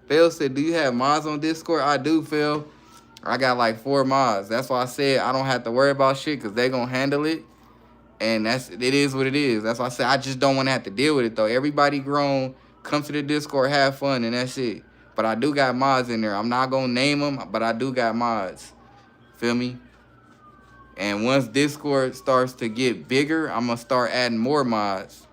Phil said, "Do you have mods on Discord?" I do, Phil. I got like 4 mods. That's why I said I don't have to worry about shit because they going to handle it. And it is what it is. That's why I said I just don't want to have to deal with it, though. Everybody grown. Come to the Discord, have fun, and that's it. But I do got mods in there. I'm not going to name them, but I do got mods. Feel me? And once Discord starts to get bigger, I'm going to start adding more mods.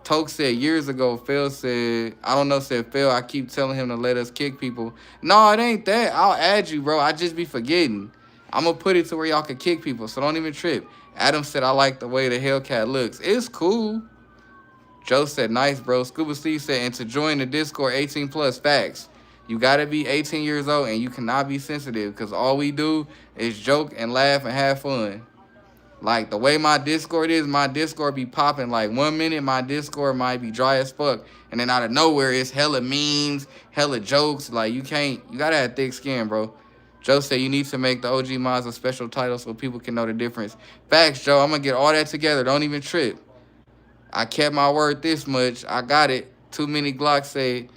Toke said years ago, Phil said, I don't know, said Phil, I keep telling him to let us kick people. No, it ain't that. I'll add you, bro. I just be forgetting. I'm going to put it to where y'all can kick people, so don't even trip. Adam said, I like the way the Hellcat looks. It's cool. Joe said, nice, bro. Scuba Steve said, and to join the Discord, 18 plus facts. You got to be 18 years old, and you cannot be sensitive, because all we do is joke and laugh and have fun. Like, the way my Discord is, my Discord be popping. Like, 1 minute, my Discord might be dry as fuck. And then out of nowhere, it's hella memes, hella jokes. Like, you gotta have thick skin, bro. Joe said you need to make the OG mods a special title so people can know the difference. Facts, Joe. I'm gonna get all that together. Don't even trip. I kept my word this much. I got it. Too many Glocks say,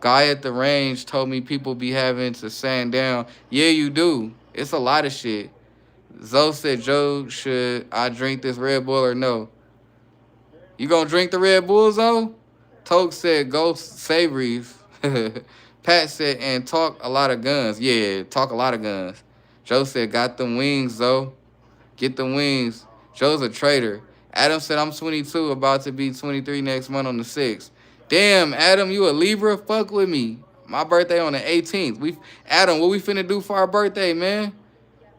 guy at the range told me people be having to sand down. Yeah, you do. It's a lot of shit. Zoe said, Joe, should I drink this Red Bull or no? You gonna drink the Red Bull, Zoe? Toke said, go Savories. Pat said, and talk a lot of guns. Yeah, talk a lot of guns. Joe said, got them wings, Zoe. Get them wings. Joe's a traitor. Adam said, I'm 22, about to be 23 next month on the 6th. Damn, Adam, you a Libra? Fuck with me. My birthday on the 18th. Adam, what we finna do for our birthday, man?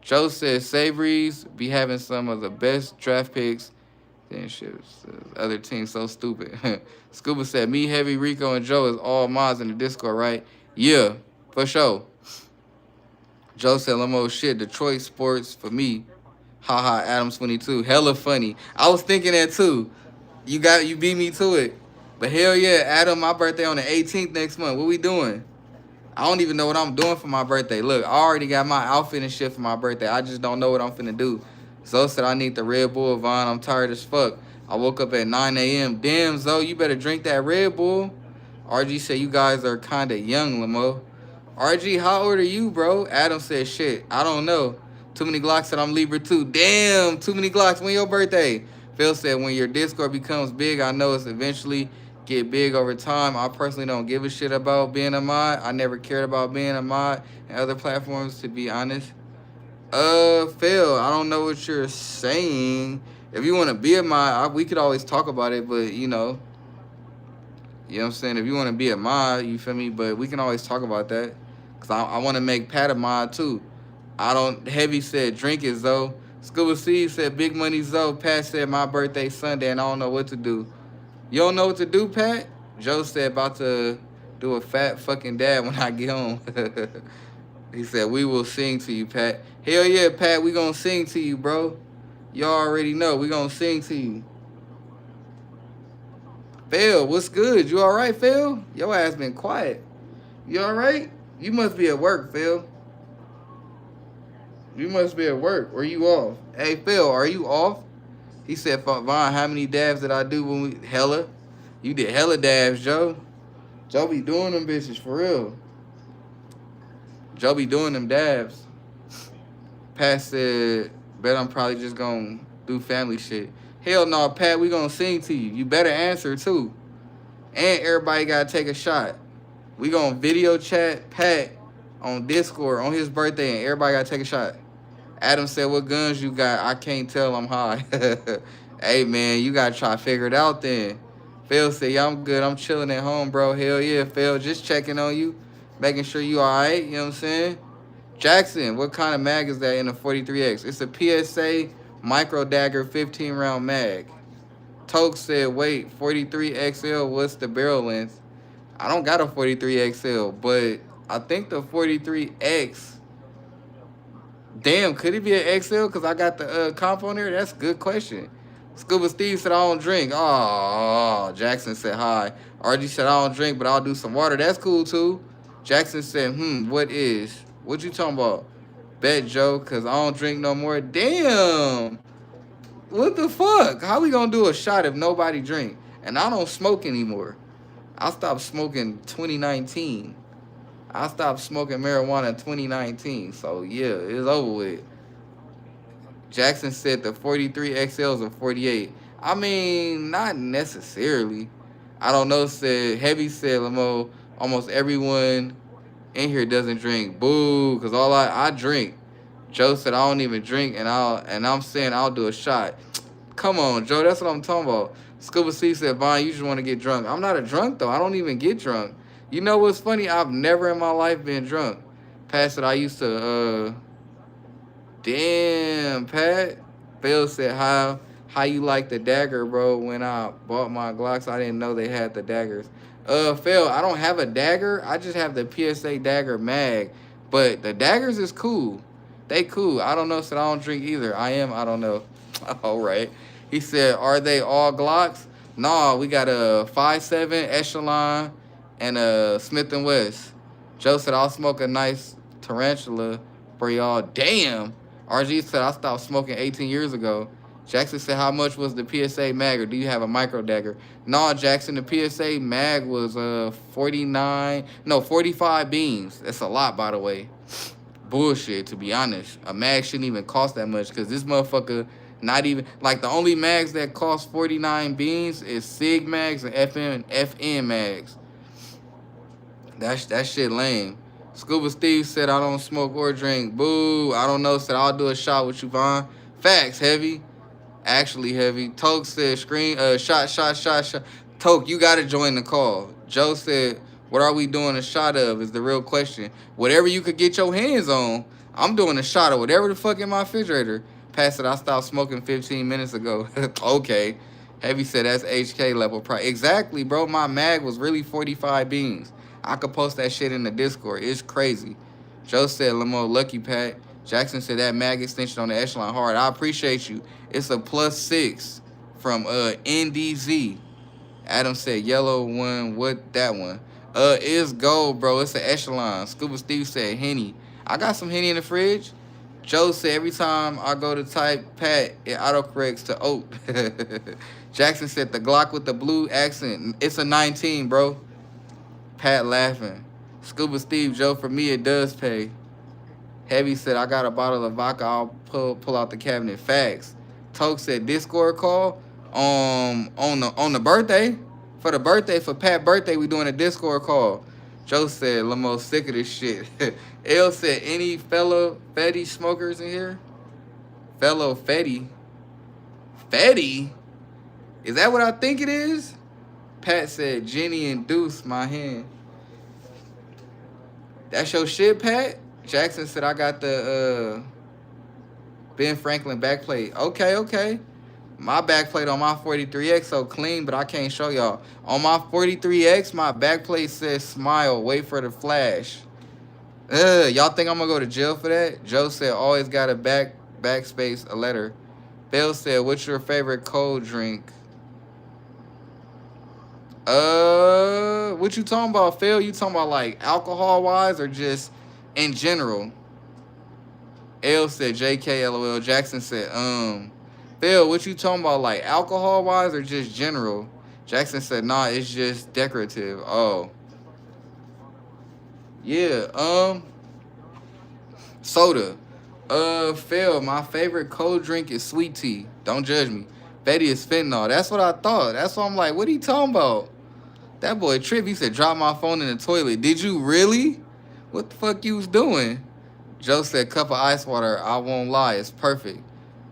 Joe says Savories be having some of the best draft picks Then shit, the other team so stupid. Scuba said, me, Heavy, Rico, and Joe is all mods in the Discord, right? Yeah, for sure. Joe said, Lamo, shit, Detroit sports for me. Haha, Adams 22. Hella funny. I was thinking that too. You beat me to it. But hell yeah, Adam, my birthday on the 18th next month. What we doing? I don't even know what I'm doing for my birthday. Look, I already got my outfit and shit for my birthday. I just don't know what I'm finna do. Zoe said I need the Red Bull, Vaughn. I'm tired as fuck. I woke up at 9 a.m. Damn, Zoe, you better drink that Red Bull. RG said you guys are kind of young, Lamo. RG, how old are you, bro? Adam said shit. I don't know. Too many Glocks said I'm Libra too. Damn, too many Glocks. When your birthday? Phil said when your Discord becomes big, I know it's eventually get big over time. I personally don't give a shit about being a mod. I never cared about being a mod and other platforms, to be honest. Phil, I don't know what you're saying. If you want to be a mod, we could always talk about it, but you know what I'm saying? If you want to be a mod, you feel me? But we can always talk about that. Because I want to make Pat a mod too. I don't, Heavy said drink it, Zoe. Scuba C said big money, Zoe. Pat said my birthday Sunday and I don't know what to do. You don't know what to do, Pat? Joe said about to do a fat fucking dad when I get home. He said we will sing to you, Pat. Hell yeah, Pat, we gonna sing to you, bro. You already know we gonna sing to you. Phil, what's good? You all right, Phil? Your ass been quiet. You all right? You must be at work, Phil. You must be at work. Or you off? Hey, Phil, are you off? He said, Vaughn, how many dabs did I do when we... Hella? You did hella dabs, Joe. Joe be doing them bitches, for real. Joe be doing them dabs. Pat said, bet I'm probably just gonna do family shit. Hell no, Pat, we gonna sing to you. You better answer, too. And everybody gotta take a shot. We gonna video chat Pat on Discord on his birthday, and everybody gotta take a shot. Adam said, what guns you got? I can't tell, I'm high. Hey, man, you gotta try to figure it out then. Phil said, yeah, I'm good. I'm chilling at home, bro. Hell yeah, Phil. Just checking on you. Making sure you all right. You know what I'm saying? Jackson, what kind of mag is that in the 43X? It's a PSA Micro Dagger 15-round mag. Toke said, wait, 43XL, what's the barrel length? I don't got a 43XL, but I think the 43X... Damn, could it be an XL? Because I got the comp on there? That's a good question. Scuba Steve said, I don't drink. Oh, Jackson said, hi. RG said, I don't drink, but I'll do some water. That's cool, too. Jackson said, what is? What you talking about? Bet, Joe, because I don't drink no more. Damn. What the fuck? How we going to do a shot if nobody drink? And I don't smoke anymore. I stopped smoking 2019. I stopped smoking marijuana in 2019. So, yeah, it's over with. Jackson said the 43XLs are 48. I mean, not necessarily. I don't know, said Heavy said, Lamo, almost everyone in here doesn't drink. Boo, because all I drink. Joe said I don't even drink, and I'm saying I'll do a shot. Come on, Joe, that's what I'm talking about. Scuba C said, Vaughn, you just want to get drunk. I'm not a drunk, though. I don't even get drunk. You know what's funny? I've never in my life been drunk. Pat said I used to, damn, Pat. Phil said, how you like the dagger, bro? When I bought my Glocks, I didn't know they had the daggers. Phil, I don't have a dagger. I just have the PSA dagger mag. But the daggers is cool. They cool. I don't know, said I don't drink either. I don't know. All right. He said, are they all Glocks? Nah, we got a 5.7 Echelon and a Smith & West. Joe said, I'll smoke a nice tarantula for y'all. Damn. RG said, I stopped smoking 18 years ago. Jackson said, how much was the PSA mag, or do you have a micro dagger? No, Jackson, the PSA mag was 45 beans. That's a lot, by the way. Bullshit, to be honest. A mag shouldn't even cost that much, because this motherfucker, not even, like, the only mags that cost 49 beans is SIG mags and FN mags. That shit lame. Scuba Steve said, I don't smoke or drink. Boo. I don't know. Said, I'll do a shot with you, Vaughn. Facts, Heavy. Actually, Heavy. Toke said, shot. Toke, you got to join the call. Joe said, what are we doing a shot of is the real question. Whatever you could get your hands on, I'm doing a shot of whatever the fuck in my refrigerator. Pat said, I stopped smoking 15 minutes ago. Okay. Heavy said, that's HK level price. Exactly, bro. My mag was really 45 beans. I could post that shit in the Discord. It's crazy. Joe said, Lamo, lucky Pat. Jackson said, that mag extension on the echelon hard. I appreciate you. It's a +6 from NDZ. Adam said, yellow one. What that one? It's gold, bro. It's an echelon. Scuba Steve said, Henny. I got some Henny in the fridge. Joe said, every time I go to type Pat, it autocorrects to oat. Jackson said, the Glock with the blue accent. It's a 19, bro. Pat laughing. Scuba Steve, Joe, for me, it does pay. Heavy said, I got a bottle of vodka. I'll pull out the cabinet. Facts. Toke said, Discord call on the birthday. For the birthday, for Pat's birthday, we doing a Discord call. Joe said, Lamo, sick of this shit. L said, any fellow Fetty smokers in here? Fellow Fetty? Fetty? Is that what I think it is? Pat said, Jenny and Deuce, my hand. That's your shit, Pat? Jackson said, I got the Ben Franklin backplate. Okay. My backplate on my 43X so clean, but I can't show y'all. On my 43X, my backplate says smile, wait for the flash. Y'all think I'm gonna go to jail for that? Joe said, always got a backspace, a letter. Bill said, what's your favorite cold drink? What you talking about, Phil? You talking about like alcohol-wise or just in general? L said, JK, LOL. Jackson said, Phil, what you talking about, like alcohol-wise or just general? Jackson said, nah, it's just decorative. Oh. Yeah, soda. Phil, my favorite cold drink is sweet tea. Don't judge me. Betty is fentanyl. That's what I thought. That's why I'm like, what are you talking about? That boy Trip, he said, drop my phone in the toilet. Did you really? What the fuck you was doing? Joe said, cup of ice water. I won't lie. It's perfect.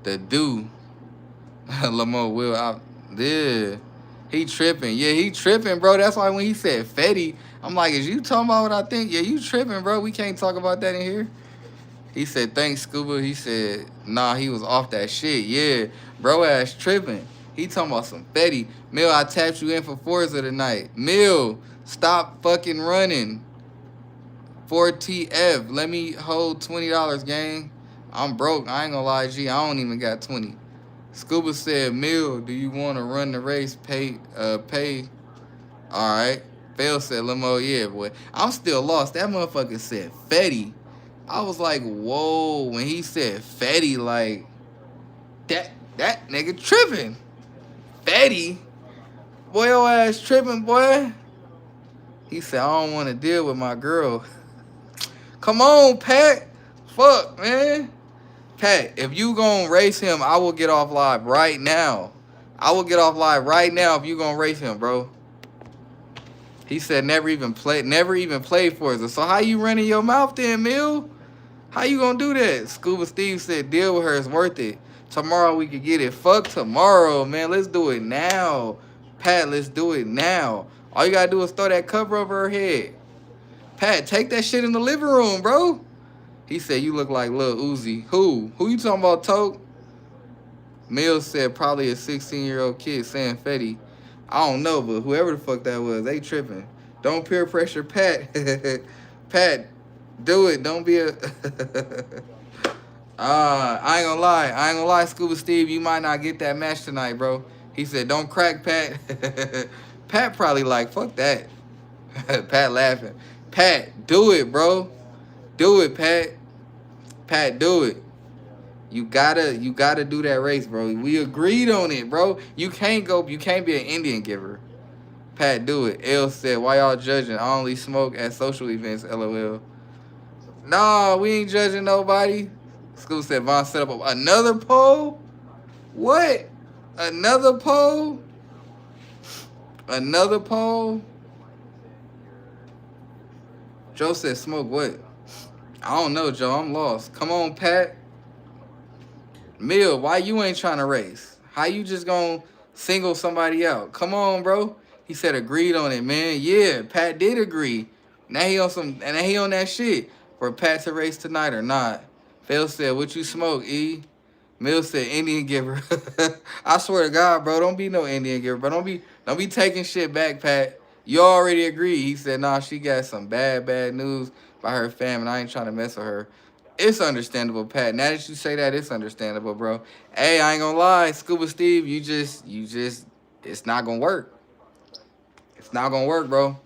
The dew. Lamo will out. Yeah. He tripping. Yeah, he tripping, bro. That's why when he said Fetty, I'm like, is you talking about what I think? Yeah, you tripping, bro. We can't talk about that in here. He said, thanks, Scuba. He said, nah, he was off that shit. Yeah, bro ass tripping. He talking about some Fetty. Mill, I tapped you in for Forza tonight. Mill, stop fucking running. 4TF, let me hold $20, gang. I'm broke. I ain't gonna lie, G. I don't even got 20. Scuba said, Mill, do you want to run the race? Pay. All right. Phil said, Limo, yeah, boy. I'm still lost. That motherfucker said Fetty. I was like, whoa. When he said Fetty, like, that nigga tripping. Fetty? Boy, your ass tripping, boy. He said, I don't want to deal with my girl. Come on, Pat. Fuck, man. Pat, if you gonna race him, I will get off live right now. I will get off live right now if you gonna race him, bro. He said never even played Forza. So how you running your mouth then, Mill? How you gonna do that? Scuba Steve said deal with her, it's worth it. Tomorrow we could get it. Fuck tomorrow, man. Let's do it now. Pat, let's do it now. All you gotta do is throw that cover over her head. Pat, take that shit in the living room, bro. He said, you look like Lil Uzi. Who? Who you talking about, Toke? Mills said probably a 16-year-old kid saying Fetty. I don't know, but whoever the fuck that was, they tripping. Don't peer pressure Pat. Pat, do it. Don't be a... I ain't gonna lie. Scuba Steve, you might not get that match tonight, bro. He said, don't crack Pat. Pat probably like, fuck that. Pat laughing. Pat, do it, bro. Do it, Pat. Pat, do it. You gotta do that race, bro. We agreed on it, bro. You can't be an Indian giver. Pat, do it. L said, why y'all judging? I only smoke at social events, LOL. Nah, we ain't judging nobody. School said, Von set up another poll? What? Another poll? Another poll? Joe said, smoke what? I don't know, Joe. I'm lost. Come on, Pat. Mill, why you ain't trying to race? How you just gonna single somebody out? Come on, bro. He said agreed on it, man. Yeah, Pat did agree. Now he on that shit for Pat to race tonight or not. Phil said, what you smoke, E? Mill said Indian giver. I swear to God, bro, don't be no Indian giver, bro. Don't be taking shit back, Pat. You already agreed. He said, nah, she got some bad news by her fam, and I ain't trying to mess with her. It's understandable, Pat. Now that you say that, it's understandable, bro. Hey, I ain't gonna lie, Scuba Steve, it's not gonna work. It's not gonna work, bro.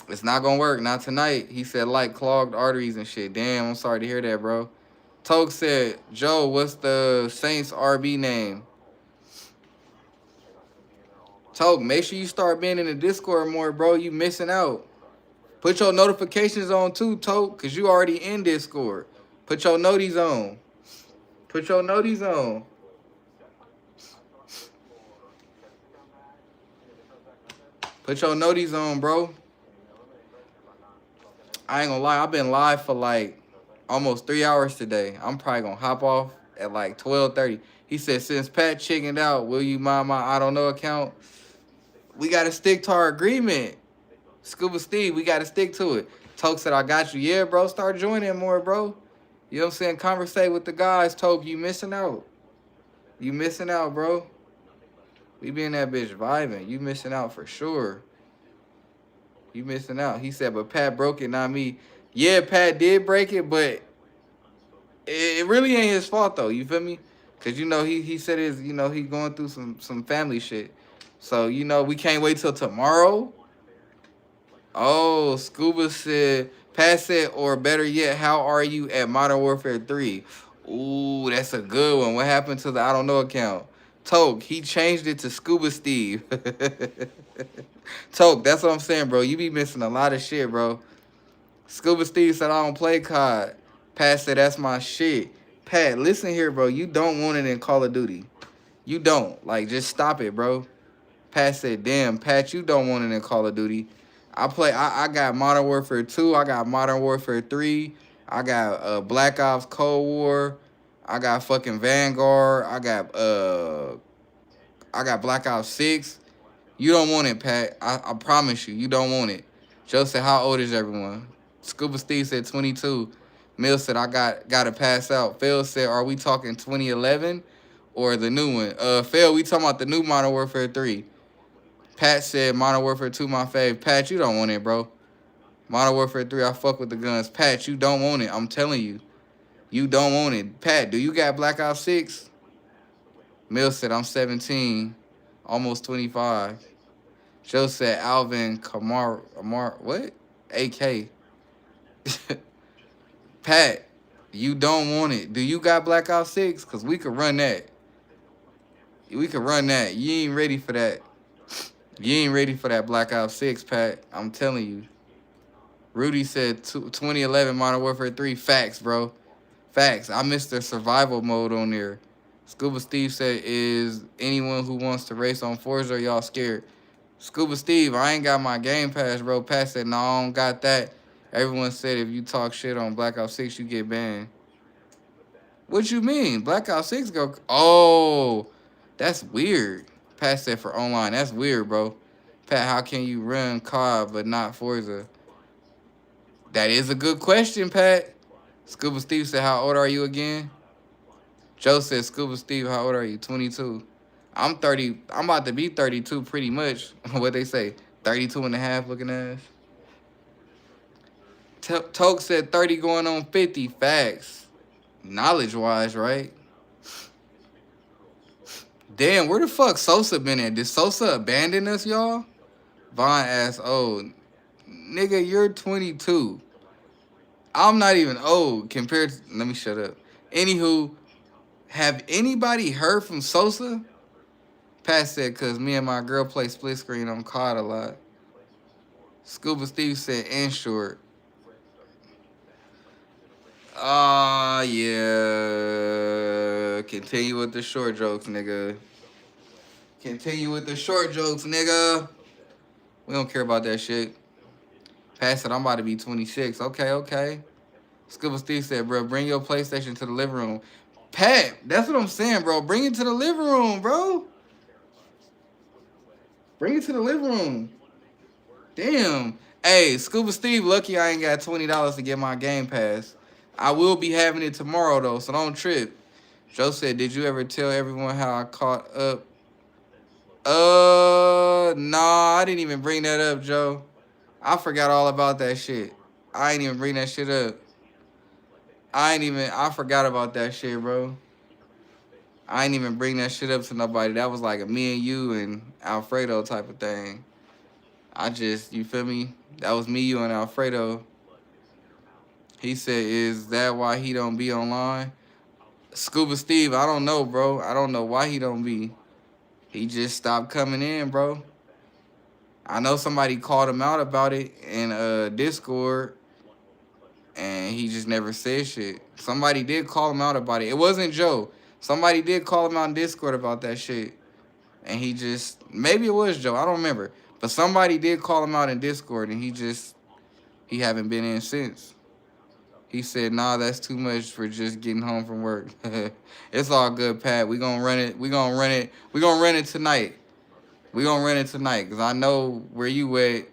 It's not gonna work. Not tonight. He said like clogged arteries and shit. Damn, I'm sorry to hear that, bro. Toke said, Joe, what's the Saints RB name? Toke, make sure you start being in the Discord more, bro. You missing out. Put your notifications on too, Toke, because you already in Discord. Put your noties on. Put your noties on. Put your noties on, bro. I ain't gonna lie, I've been live for like almost 3 hours today. I'm probably gonna hop off at like 12:30. He said, since Pat chickened out, will you mind my I don't know account? We gotta stick to our agreement. Scuba Steve, we gotta stick to it. Toke said, I got you. Yeah, bro, start joining more, bro. You know what I'm saying? Conversate with the guys, Toke. You missing out. You missing out, bro. We be in that bitch vibing. You missing out for sure. You missing out. He said, but Pat broke it, not me. Yeah, Pat did break it, but it really ain't his fault though. You feel me? Cause you know he said his he going through some family shit. So we can't wait till tomorrow. Oh, Scuba said, Pat said, or better yet, how are you at Modern Warfare 3? Ooh, that's a good one. What happened to the I don't know account? Toke, he changed it to Scuba Steve. Toke, that's what I'm saying, bro. You be missing a lot of shit, bro. Scuba Steve said, I don't play COD. Pat said, that's my shit. Pat, listen here, bro. You don't want it in Call of Duty. You don't. Like, just stop it, bro. Pat said, damn, Pat, you don't want it in Call of Duty. I got Modern Warfare 2. I got Modern Warfare 3. I got Black Ops Cold War. I got fucking Vanguard. I got Black Ops 6. You don't want it, Pat. I promise you, you don't want it. Joe said, how old is everyone? Scuba Steve said 22. Mill said, I gotta pass out. Phil said, are we talking 2011 or the new one? Phil, we talking about the new Modern Warfare 3. Pat said, Modern Warfare 2 my fave. Pat, you don't want it, bro. Modern Warfare 3, I fuck with the guns. Pat, you don't want it. I'm telling you. You don't want it. Pat, do you got Black Ops 6? Mill said, I'm 17. Almost 25. Joe said, Alvin Kamar, what? AK. Pat, you don't want it. Do you got Black Ops 6? Because we could run that. We could run that. You ain't ready for that. You ain't ready for that Black Ops 6, Pat. I'm telling you. Rudy said 2011 Modern Warfare 3. Facts, bro. Facts. I missed the survival mode on there. Scuba Steve said, is anyone who wants to race on Forza, are y'all scared? Scuba Steve, I ain't got my Game Pass, bro. Pat said, no, I don't got that. Everyone said if you talk shit on Black Ops 6, you get banned. What you mean? Black Ops 6 go... Oh, that's weird. Pat said for online. That's weird, bro. Pat, how can you run COD but not Forza? That is a good question, Pat. Scuba Steve said, how old are you again? Joe said, Scuba Steve, how old are you? 22. I'm 30. I'm about to be 32 pretty much. What they say? 32 and a half looking ass. Toke said 30 going on 50. Facts. Knowledge-wise, right? Damn, where the fuck Sosa been at? Did Sosa abandon us, y'all? Vaughn asked, oh, nigga, you're 22. I'm not even old compared to... Let me shut up. Anywho, have anybody heard from Sosa? Pat said, because me and my girl play split screen on COD a lot. Scuba Steve said, and short. Yeah. Continue with the short jokes, nigga. Continue with the short jokes, nigga. We don't care about that shit. Pat said, I'm about to be 26. Okay. Scuba Steve said, bro, bring your PlayStation to the living room. Pat, that's what I'm saying, bro. Bring it to the living room, bro. Bring it to the living room. Damn. Hey, Scuba Steve, lucky I ain't got $20 to get my Game Pass. I will be having it tomorrow, though, so don't trip. Joe said, did you ever tell everyone how I caught up? Nah, I didn't even bring that up, Joe. I forgot all about that shit. I ain't even bring that shit up. I forgot about that shit, bro. I ain't even bring that shit up to nobody. That was like a me and you and Alfredo type of thing. You feel me? That was me, you, and Alfredo. He said, is that why he don't be online? Scuba Steve, I don't know, bro. I don't know why he don't be. He just stopped coming in, bro. I know somebody called him out about it in Discord, and he just never said shit. Somebody did call him out about it. It wasn't Joe. Somebody did call him out in Discord about that shit. And he just, maybe it was Joe. I don't remember. But somebody did call him out in Discord, and he haven't been in since. He said, nah, that's too much for just getting home from work. It's all good, Pat. We gonna run it. We gonna run it. We gonna run it tonight. We gonna run it tonight. Because I know where you at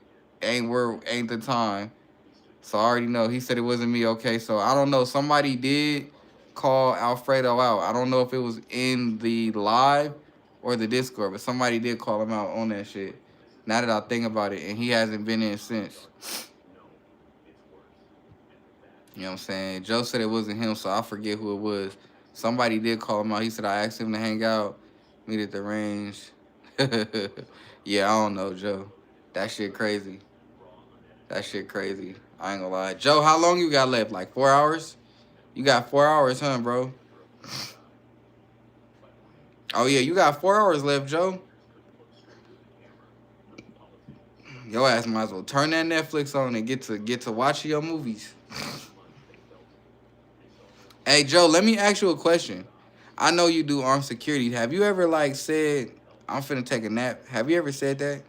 ain't the time. So I already know. He said it wasn't me. Okay, so I don't know. Somebody did call Alfredo out. I don't know if it was in the live or the Discord, but somebody did call him out on that shit. Now that I think about it, and he hasn't been in since. You know what I'm saying? Joe said it wasn't him, so I forget who it was. Somebody did call him out. He said I asked him to hang out, meet at the range. Yeah, I don't know, Joe. That shit crazy. That shit crazy. I ain't gonna lie. Joe, how long you got left? Like 4 hours? You got 4 hours, huh, bro? Oh, yeah, you got 4 hours left, Joe. Your ass might as well turn that Netflix on and get to watching your movies. Hey, Joe, let me ask you a question. I know you do armed security. Have you ever, like, said, I'm finna take a nap? Have you ever said that?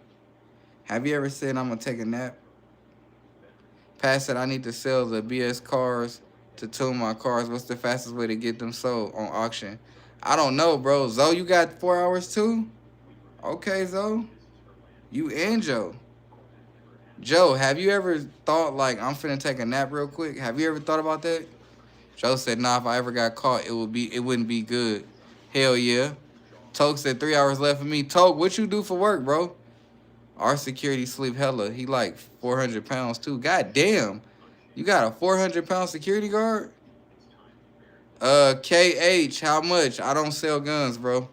Have you ever said, I'm gonna take a nap? Pat said, I need to sell the BS cars to tune my cars. What's the fastest way to get them sold on auction? I don't know, bro. Zoe, you got 4 hours too? Okay, Zoe. You and Joe. Joe, have you ever thought, like, I'm finna take a nap real quick? Have you ever thought about that? Joe said, nah, if I ever got caught, it wouldn't be good. Hell yeah. Toke said 3 hours left for me. Toke, what you do for work, bro? Our security sleep hella. He like 400 pounds too. God damn. You got a 400-pound security guard? KH, how much? I don't sell guns, bro.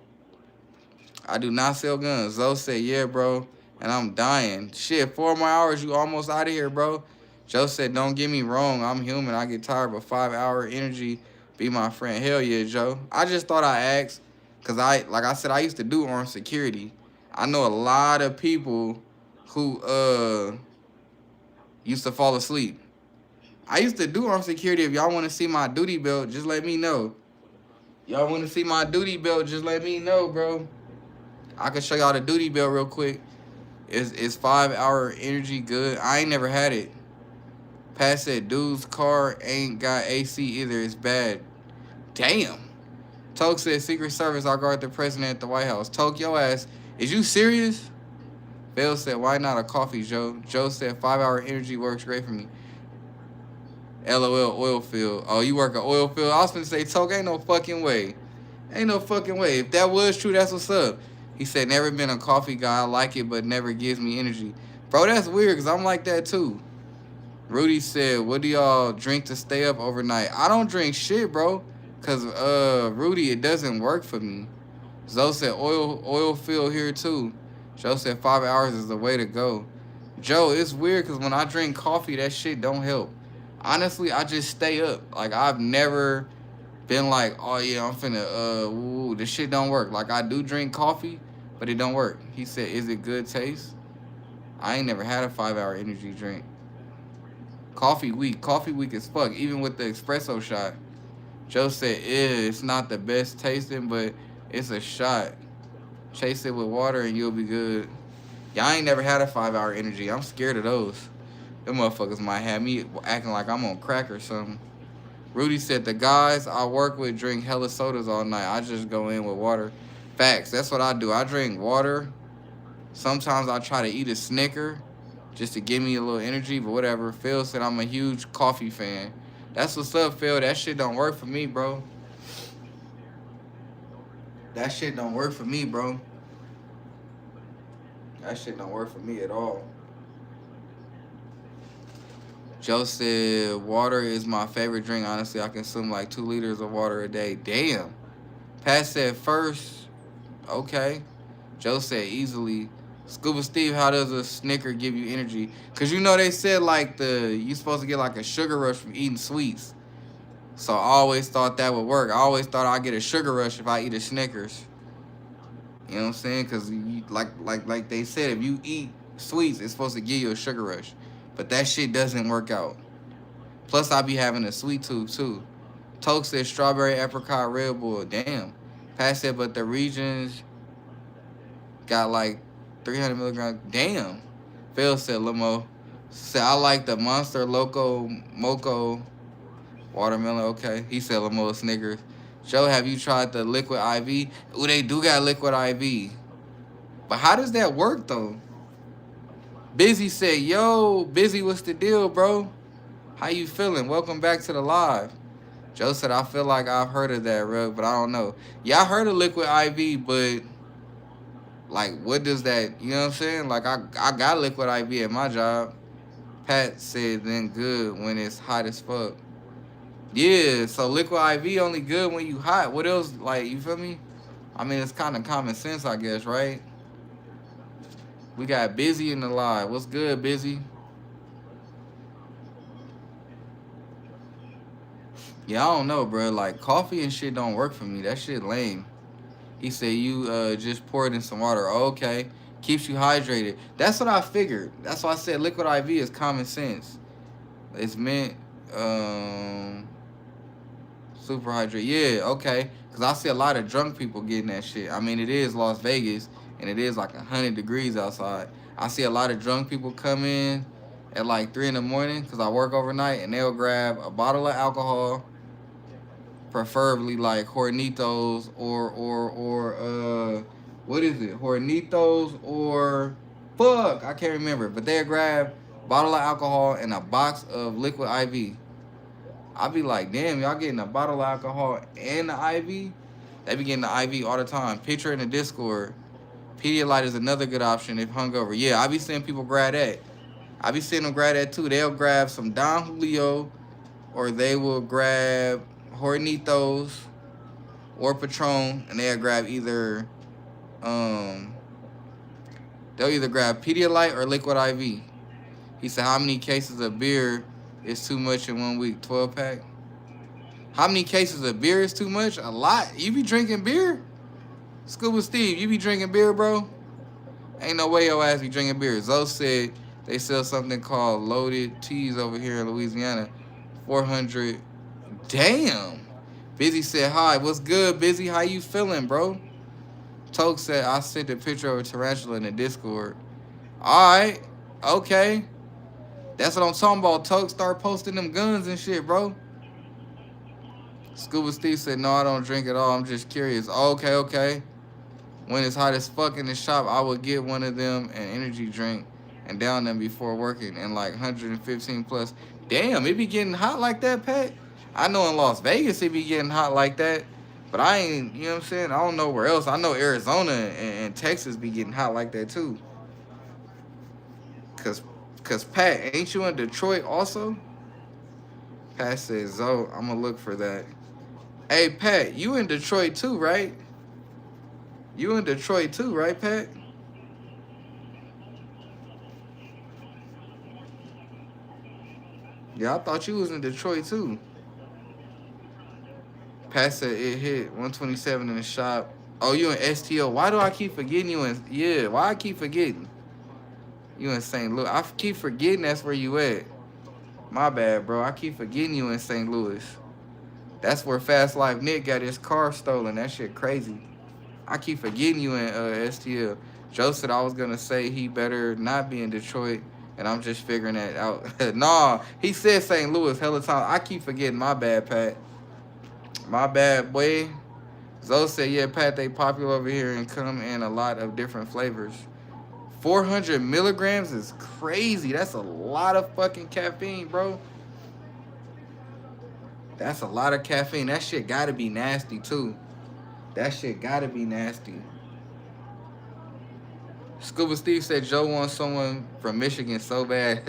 I do not sell guns. Zoe said, yeah, bro. And I'm dying. Shit, 4 more hours, you almost out of here, bro. Joe said, don't get me wrong. I'm human. I get tired, but 5-hour energy be my friend. Hell yeah, Joe. I just thought I asked because like I said, I used to do armed security. I know a lot of people who used to fall asleep. I used to do armed security. If y'all want to see my duty belt, just let me know. Y'all want to see my duty belt, just let me know, bro. I can show y'all the duty belt real quick. Is 5-hour energy good? I ain't never had it. Pat said, dude's car ain't got AC either. It's bad. Damn. Toke said, Secret Service, I'll guard the president at the White House. Toke, your ass, is you serious? Bill said, why not a coffee, Joe? Joe said, 5-hour energy works great for me. LOL, oil field. Oh, you work at oil field? I was going to say, Toke, ain't no fucking way. Ain't no fucking way. If that was true, that's what's up. He said, never been a coffee guy. I like it, but never gives me energy. Bro, that's weird, because I'm like that, too. Rudy said, what do y'all drink to stay up overnight? I don't drink shit, bro. Because, Rudy, it doesn't work for me. Zoe said, oil field here, too. Joe said, 5 hours is the way to go. Joe, it's weird, because when I drink coffee, that shit don't help. Honestly, I just stay up. Like, I've never been like, oh, yeah, I'm finna, this shit don't work. Like, I do drink coffee, but it don't work. He said, is it good taste? I ain't never had a 5-hour energy drink. Coffee weak as fuck, even with the espresso shot. Joe said, it's not the best tasting, but it's a shot. Chase it with water and you'll be good. Y'all ain't never had a 5-hour energy. I'm scared of those. Them motherfuckers might have me acting like I'm on crack or something. Rudy said, the guys I work with drink hella sodas all night. I just go in with water. Facts, that's what I do. I drink water. Sometimes I try to eat a Snicker just to give me a little energy, but whatever. Phil said I'm a huge coffee fan. That's what's up, Phil. That shit don't work for me, bro. That shit don't work for me, bro. That shit don't work for me at all. Joe said, water is my favorite drink. Honestly, I consume like 2 liters of water a day. Damn. Pat said first. Okay. Joe said easily. Scuba Steve, how does a Snicker give you energy? Cause you know they said like you supposed to get like a sugar rush from eating sweets. So I always thought that would work. I always thought I'd get a sugar rush if I eat a Snickers. You know what I'm saying? Cause like they said, if you eat sweets, it's supposed to give you a sugar rush. But that shit doesn't work out. Plus I be having a sweet tooth too. Toke said strawberry, apricot, Red Bull. Damn. Pat said, but the regions got like 300 milligrams. Damn. Phil said Limo. Said I like the Monster Loco Moco watermelon. Okay. He said Limo Snickers. Joe, have you tried the liquid IV? Ooh, they do got liquid IV. But how does that work though? Busy said, yo, Busy, what's the deal, bro? How you feeling? Welcome back to the live. Joe said, I feel like I've heard of that, Rug, but I don't know. Yeah, I heard of liquid IV, but like, what does that, you know what I'm saying? Like, I got liquid IV at my job. Pat said, then good when it's hot as fuck. Yeah, so liquid IV only good when you hot. What else, like, you feel me? I mean, it's kind of common sense, I guess, right? We got Busy in the live. What's good, Busy? Yeah, I don't know, bro. Like, coffee and shit don't work for me. That shit lame. He said you just pour it in some water. Oh, okay. Keeps you hydrated. That's what I figured. That's why I said liquid IV is common sense. It's meant super hydrated. Yeah, okay. Because I see a lot of drunk people getting that shit. I mean, it is Las Vegas, and it is like 100 degrees outside. I see a lot of drunk people come in at like 3 in the morning because I work overnight, and they'll grab a bottle of alcohol, preferably like Hornitos or what is it? Hornitos or fuck, I can't remember. But they'll grab a bottle of alcohol and a box of liquid IV. I be like, damn, y'all getting a bottle of alcohol and the IV? They be getting the IV all the time. Picture in the Discord. Pedialyte is another good option if hungover. Yeah, I be seeing people grab that. I be seeing them grab that too. They'll grab some Don Julio, or they will grab Hornitos or Patron, and they'll grab either they'll either grab Pedialyte or liquid IV. He said, how many cases of beer is too much in 1 week? 12 pack. How many cases of beer is too much? A lot. You be drinking beer? Scuba Steve, you be drinking beer, bro? Ain't no way your ass be drinking beer. Zoe said they sell something called loaded teas over here in Louisiana. 400. Damn. Busy said, hi, what's good, Busy? How you feeling, bro? Toke said, I sent a picture of a tarantula in the Discord. All right. Okay. That's what I'm talking about. Toke, start posting them guns and shit, bro. Scuba Steve said, no, I don't drink at all. I'm just curious. Okay, okay. When it's hot as fuck in the shop, I would get one of them an energy drink and down them before working and like 115 plus. Damn, it be getting hot like that, Pat? I know in Las Vegas it be getting hot like that, but I ain't, you know what I'm saying? I don't know where else. I know Arizona and Texas be getting hot like that too. Cause Pat, ain't you in Detroit also? Pat says, Zoe, I'm gonna look for that. Hey, Pat, you in Detroit too, right? You in Detroit too, right, Pat? Yeah, I thought you was in Detroit too. Pat said it hit 127 in the shop. Oh, you in STO. Why do I keep forgetting you in... Yeah, why I keep forgetting? You in St. Louis. I keep forgetting that's where you at. My bad, bro. I keep forgetting you in St. Louis. That's where Fast Life Nick got his car stolen. That shit crazy. I keep forgetting you in STL. Joe said I was going to say he better not be in Detroit, and I'm just figuring that out. Nah, he said St. Louis hella time. I keep forgetting. My bad, Pat. My bad, boy. Zoe said, yeah, Pat, they popular over here and come in a lot of different flavors. 400 milligrams is crazy. That's a lot of fucking caffeine, bro. That's a lot of caffeine. That shit gotta be nasty, too. That shit gotta be nasty. Scuba Steve said Joe wants someone from Michigan so bad.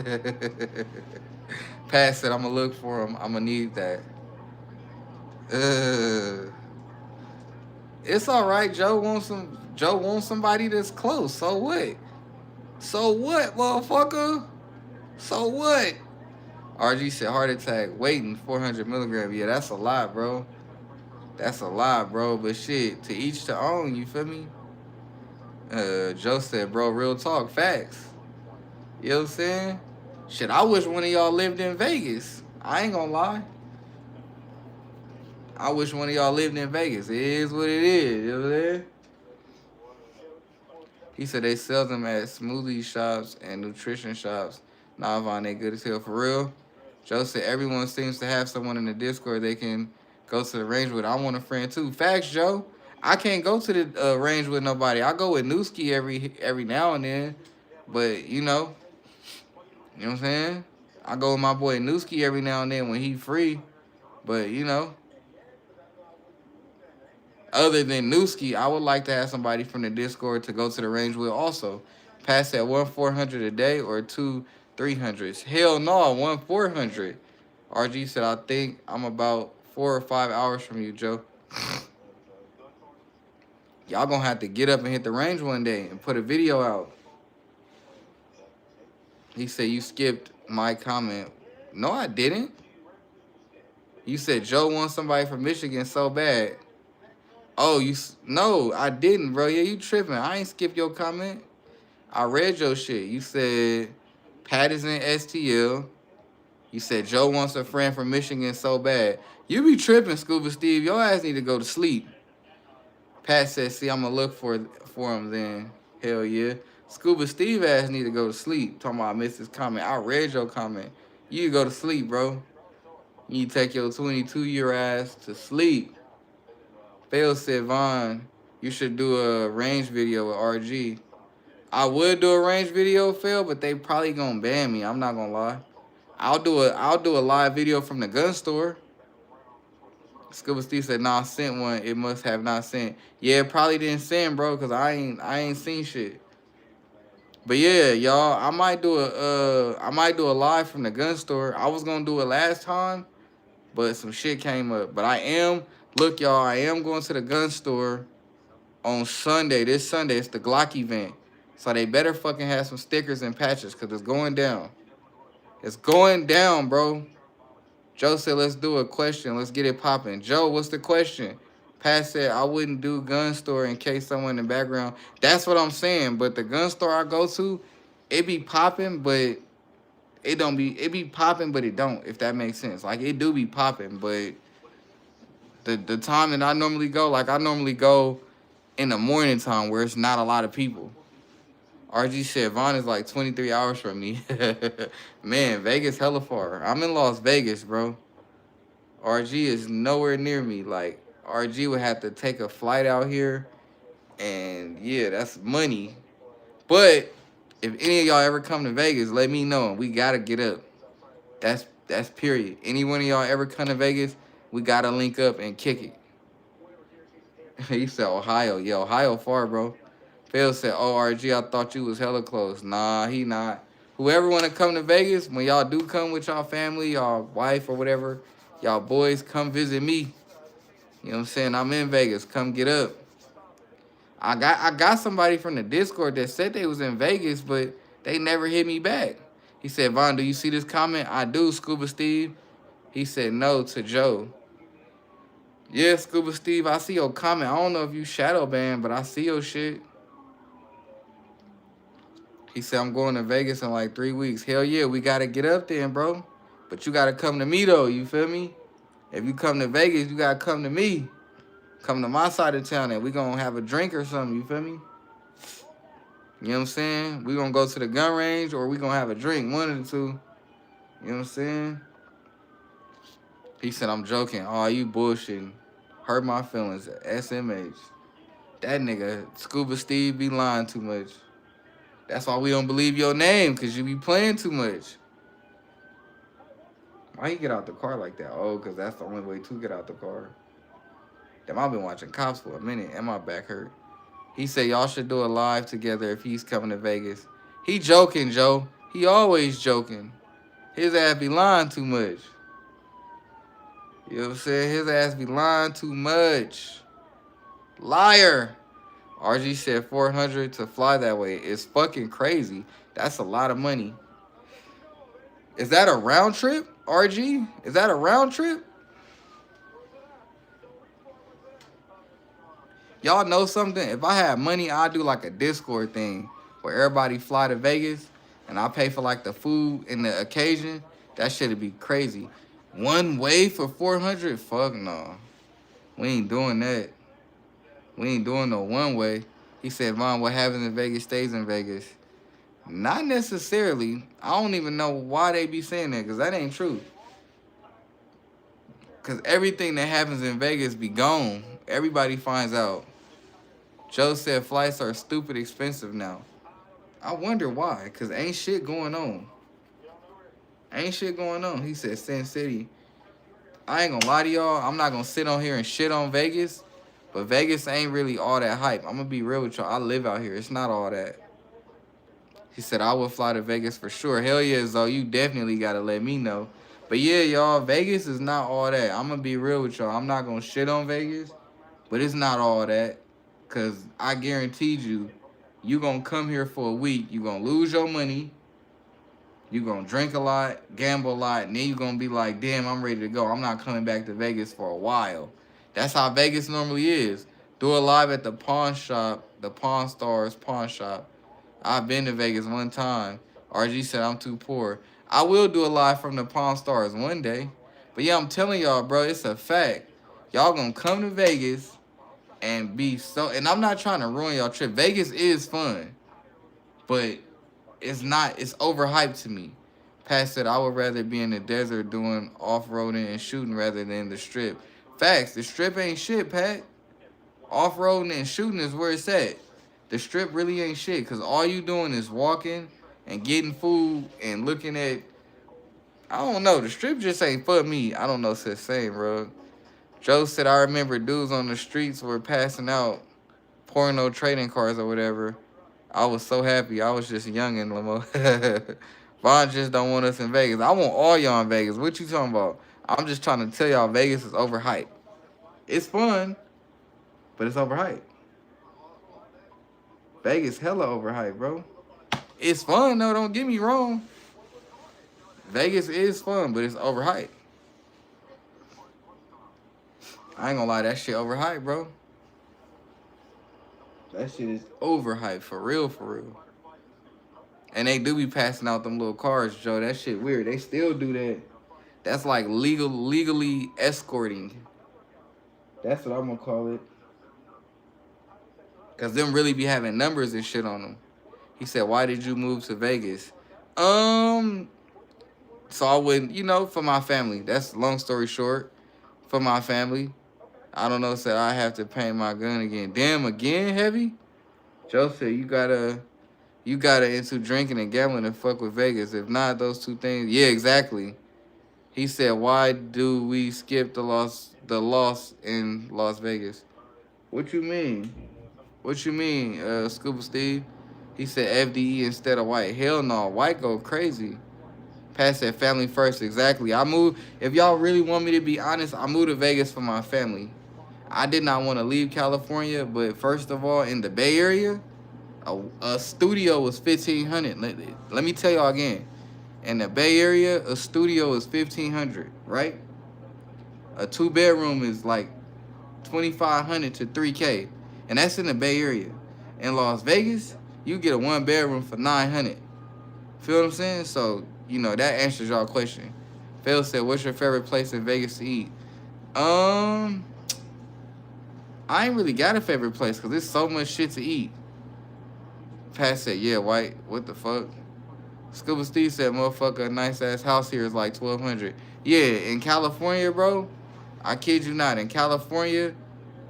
Pat said I'm gonna look for him. I'm gonna need that. Uh, it's all right. Joe wants somebody that's close. So what? So what, motherfucker? So what? RG said heart attack. Waiting 400 milligram. Yeah, that's a lot, bro. That's a lot, bro. But shit, to each to own. You feel me? Joe said, bro, real talk, facts. You know what I'm saying? Shit, I wish one of y'all lived in Vegas. I ain't gonna lie. I wish one of y'all lived in Vegas. It is what it is. You know what I'm saying? He said they sell them at smoothie shops and nutrition shops. Nah, Von, they good as hell for real. Joe said everyone seems to have someone in the Discord they can go to the range with. I want a friend too. Facts, Joe. I can't go to the range with nobody. I go with Newski every now and then, but you know what I'm saying. I go with my boy Newski every now and then when he free, but other than Newski, I would like to have somebody from the Discord to go to the range with also. Pass at 1-400 a day or 2-300s. Hell no, 1-400. RG said, I think I'm about 4 or 5 hours from you, Joe. Y'all gonna have to get up and hit the range one day and put a video out. He said, you skipped my comment. No, I didn't. You said Joe wants somebody from Michigan so bad. Oh, no, I didn't, bro. Yeah, you tripping. I ain't skipped your comment. I read your shit. You said Pat is in STL. You said Joe wants a friend from Michigan so bad. You be tripping, Scuba Steve. Your ass need to go to sleep. Pat said, see, I'm going to look for him then. Hell yeah. Scuba Steve ass need to go to sleep. Talking about I missed his comment. I read your comment. You need to go to sleep, bro. You need to take your 22-year ass to sleep. Phil said, Vaughn, you should do a range video with RG. I would do a range video, Phil, but they probably gonna ban me. I'm not gonna lie. I'll do a live video from the gun store. Scuba Steve said, nah, I sent one. It must have not sent. Yeah, it probably didn't send, bro, cause I ain't seen shit. But yeah, y'all, I might do a live from the gun store. I was gonna do it last time, but some shit came up. But look, y'all, I am going to the gun store on Sunday. This Sunday, it's the Glock event. So they better fucking have some stickers and patches because it's going down. It's going down, bro. Joe said, let's do a question. Let's get it popping. Joe, what's the question? Pat said, I wouldn't do gun store in case someone in the background. That's what I'm saying. But the gun store I go to, it be popping, but it be popping, but it don't, if that makes sense. Like, it do be popping, but the time that I normally go, like, I normally go in the morning time where it's not a lot of people. RG said, Vaughn is like 23 hours from me. Man, Vegas hella far. I'm in Las Vegas, bro. RG is nowhere near me. Like, RG would have to take a flight out here. And, yeah, that's money. But if any of y'all ever come to Vegas, let me know. We got to get up. That's period. Any one of y'all ever come to Vegas, we got to link up and kick it. He said Ohio. Yeah, Ohio far, bro. Phil said, oh, RG, I thought you was hella close. Nah, he not. Whoever want to come to Vegas, when y'all do come with y'all family, y'all wife or whatever, y'all boys, come visit me. You know what I'm saying? I'm in Vegas. Come get up. I got somebody from the Discord that said they was in Vegas, but they never hit me back. He said, Vaughn, do you see this comment? I do, Scuba Steve. He said no to Joe. Yeah, Scuba Steve, I see your comment. I don't know if you shadow banned, but I see your shit. He said, I'm going to Vegas in like 3 weeks. Hell yeah, we got to get up there, bro. But you got to come to me, though. You feel me? If you come to Vegas, you got to come to me. Come to my side of town and we going to have a drink or something. You feel me? You know what I'm saying? We going to go to the gun range or we going to have a drink. One of the two. You know what I'm saying? He said, I'm joking. Oh, you bullshitting. Hurt my feelings. SMH. That nigga, Scuba Steve, be lying too much. That's why we don't believe your name, because you be playing too much. Why you get out the car like that? Oh, because that's the only way to get out the car. Damn, I've been watching Cops for a minute and my back hurt. He said y'all should do a live together if he's coming to Vegas. He joking, Joe. He always joking. His ass be lying too much. You know what I'm saying? His ass be lying too much. Liar. RG said 400 to fly that way. It's fucking crazy. That's a lot of money. Is that a round trip, RG? Is that a round trip? Y'all know something? If I had money, I'd do like a Discord thing where everybody fly to Vegas and I pay for like the food and the occasion. That shit'd be crazy. One way for 400? Fuck no. We ain't doing that. We ain't doing no one way. He said, Von, what happens in Vegas stays in Vegas. Not necessarily. I don't even know why they be saying that, because that ain't true. Because everything that happens in Vegas be gone. Everybody finds out. Joe said flights are stupid expensive now. I wonder why, because ain't shit going on. Ain't shit going on. He said Sin City. I ain't gonna lie to y'all. I'm not gonna sit on here and shit on Vegas. But Vegas ain't really all that hype. I'm gonna be real with y'all. I live out here. It's not all that. He said, I would fly to Vegas for sure. Hell yeah, Zoe. You definitely gotta let me know. But yeah, y'all, Vegas is not all that. I'm gonna be real with y'all. I'm not gonna shit on Vegas. But it's not all that. Because I guaranteed you, you gonna come here for a week. You gonna lose your money. You gonna drink a lot, gamble a lot, and then you gonna be like, damn, I'm ready to go. I'm not coming back to Vegas for a while. That's how Vegas normally is. Do a live at the pawn shop, the Pawn Stars pawn shop. I've been to Vegas one time. RG said I'm too poor. I will do a live from the Pawn Stars one day. But yeah, I'm telling y'all, bro, it's a fact. Y'all gonna come to Vegas and be so... And I'm not trying to ruin y'all trip. Vegas is fun. But it's not... It's overhyped to me. Pat said, I would rather be in the desert doing off-roading and shooting rather than the strip. Facts. The strip ain't shit, Pat. Off-roading and shooting is where it's at. The strip really ain't shit because all you doing is walking and getting food and looking at... I don't know. The strip just ain't for me. I don't know if it's the same, bro. Joe said, I remember dudes on the streets were passing out porno trading cards or whatever. I was so happy. I was just young and limo. Von just don't want us in Vegas. I want all y'all in Vegas. What you talking about? I'm just trying to tell y'all Vegas is overhyped. It's fun, but it's overhyped. Vegas hella overhyped, bro. It's fun, though. Don't get me wrong. Vegas is fun, but it's overhyped. I ain't gonna lie, that shit overhyped, bro. That shit is overhyped, for real, for real. And they do be passing out them little cards, Joe. That shit weird. They still do that. That's like legally escorting. That's what I'm gonna call it. Cause them really be having numbers and shit on them. He said, why did you move to Vegas? So I wouldn't, you know, for my family. That's long story short. For my family. I don't know, said I have to paint my gun again. Damn, again, Heavy? Joe said, you gotta into drinking and gambling and fuck with Vegas. If not, those two things. Yeah, exactly. He said, why do we skip the loss in Las Vegas? What you mean? What you mean, Scuba Steve? He said FDE instead of white. Hell no, white go crazy. Pat said family first, exactly. I moved, if y'all really want me to be honest, I moved to Vegas for my family. I did not want to leave California, but first of all, in the Bay Area, a studio was $1,500. Let me tell y'all again. In the Bay Area, a studio is $1,500, right? A 2-bedroom is like $2,500 to $3K, and that's in the Bay Area. In Las Vegas, you get a 1-bedroom for $900. Feel what I'm saying? So, you know, that answers y'all question. Phil said, what's your favorite place in Vegas to eat? I ain't really got a favorite place because there's so much shit to eat. Pat said, yeah, white. What the fuck? Scuba Steve said, motherfucker, a nice-ass house here is like $1,200. Yeah, in California, bro, I kid you not. In California,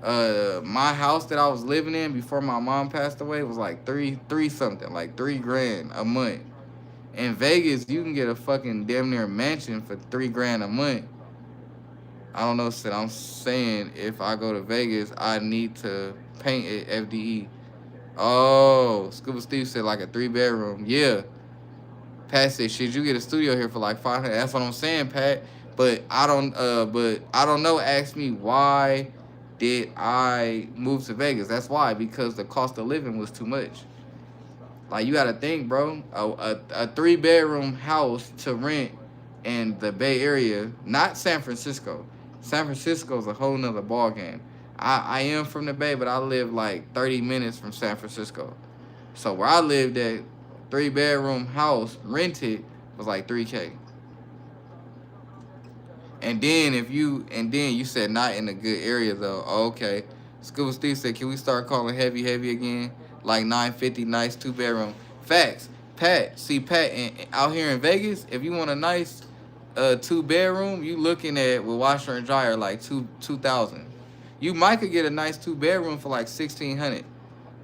my house that I was living in before my mom passed away was like three something, like $3,000 a month. In Vegas, you can get a fucking damn near mansion for $3,000 a month. I don't know, said I'm saying if I go to Vegas, I need to paint it FDE. Oh, Scuba Steve said like a 3-bedroom. Yeah. Pat said, should you get a studio here for like 500? That's what I'm saying, Pat. But I don't know. Ask me why did I move to Vegas? That's why, because the cost of living was too much. Like, you gotta think, bro. A 3-bedroom house to rent in the Bay Area, not San Francisco. San Francisco's a whole nother ball game. I am from the Bay, but I live like 30 minutes from San Francisco. So where I lived at, 3-bedroom house rented was like 3K. And then you said not in a good area though. Oh, okay. Scuba Steve said, can we start calling heavy again? Like 950, nice 2-bedroom. Facts. Pat, see Pat out here in Vegas, if you want a nice 2-bedroom, you looking at with washer and dryer like 2,000. You might could get a nice 2-bedroom for like 1,600.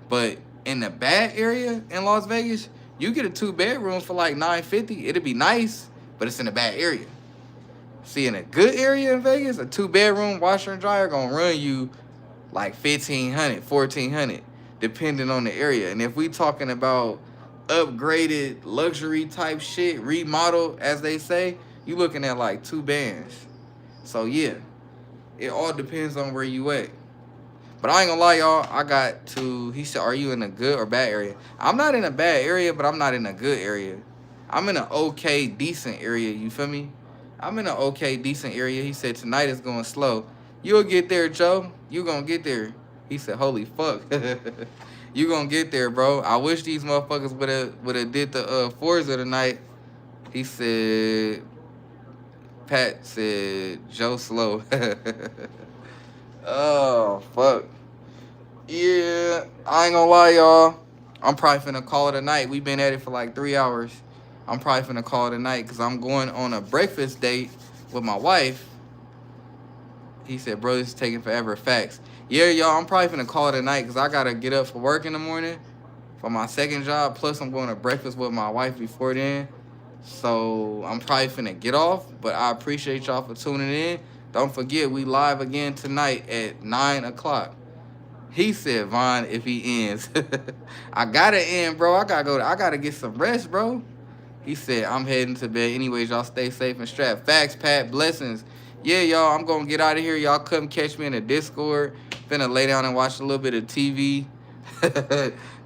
But in the bad area in Las Vegas, you get a 2-bedroom for like 950. It'll be nice, but it's in a bad area. See, in a good area in Vegas, a 2-bedroom washer and dryer gonna run you like 1,500, 1,400, depending on the area. And if we talking about upgraded luxury type shit, remodel as they say, you looking at like 2 bands. So yeah, it all depends on where you at. But I ain't gonna lie, y'all. I got to. He said, "Are you in a good or bad area?" I'm not in a bad area, but I'm not in a good area. I'm in an okay, decent area. You feel me? I'm in an okay, decent area. He said, "Tonight is going slow. You'll get there, Joe. You gonna get there." He said, "Holy fuck." You gonna get there, bro. I wish these motherfuckers would have did the Forza tonight. He said. Pat said, "Joe slow." Oh, fuck. Yeah, I ain't gonna lie, y'all. I'm probably finna call it a night. We've been at it for like 3 hours. I'm probably finna call it a night because I'm going on a breakfast date with my wife. He said, bro, this is taking forever. Facts. Yeah, y'all, I'm probably finna call it a night because I gotta get up for work in the morning for my second job. Plus, I'm going to breakfast with my wife before then. So I'm probably finna get off, but I appreciate y'all for tuning in. Don't forget, we live again tonight at 9 o'clock. He said, Von, if he ends. I gotta end, bro. I gotta get some rest, bro. He said, I'm heading to bed. Anyways, y'all stay safe and strapped. Facts, Pat. Blessings. Yeah, y'all, I'm gonna get out of here. Y'all come catch me in the Discord. Finna lay down and watch a little bit of TV.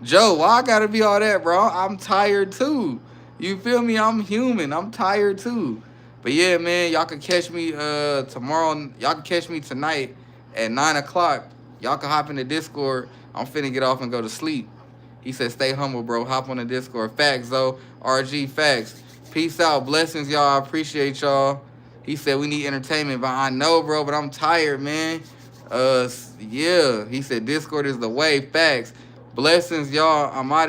Joe, why I gotta be all that, bro? I'm tired too. You feel me? I'm human. I'm tired too. But yeah, man, y'all can catch me tomorrow. Y'all can catch me tonight at 9 o'clock. Y'all can hop in the Discord. I'm finna get off and go to sleep. He said, stay humble, bro. Hop on the Discord. Facts, though. RG, facts. Peace out. Blessings, y'all. I appreciate y'all. He said, we need entertainment. But I know, bro, but I'm tired, man. Yeah. He said, Discord is the way. Facts. Blessings, y'all. I'm out.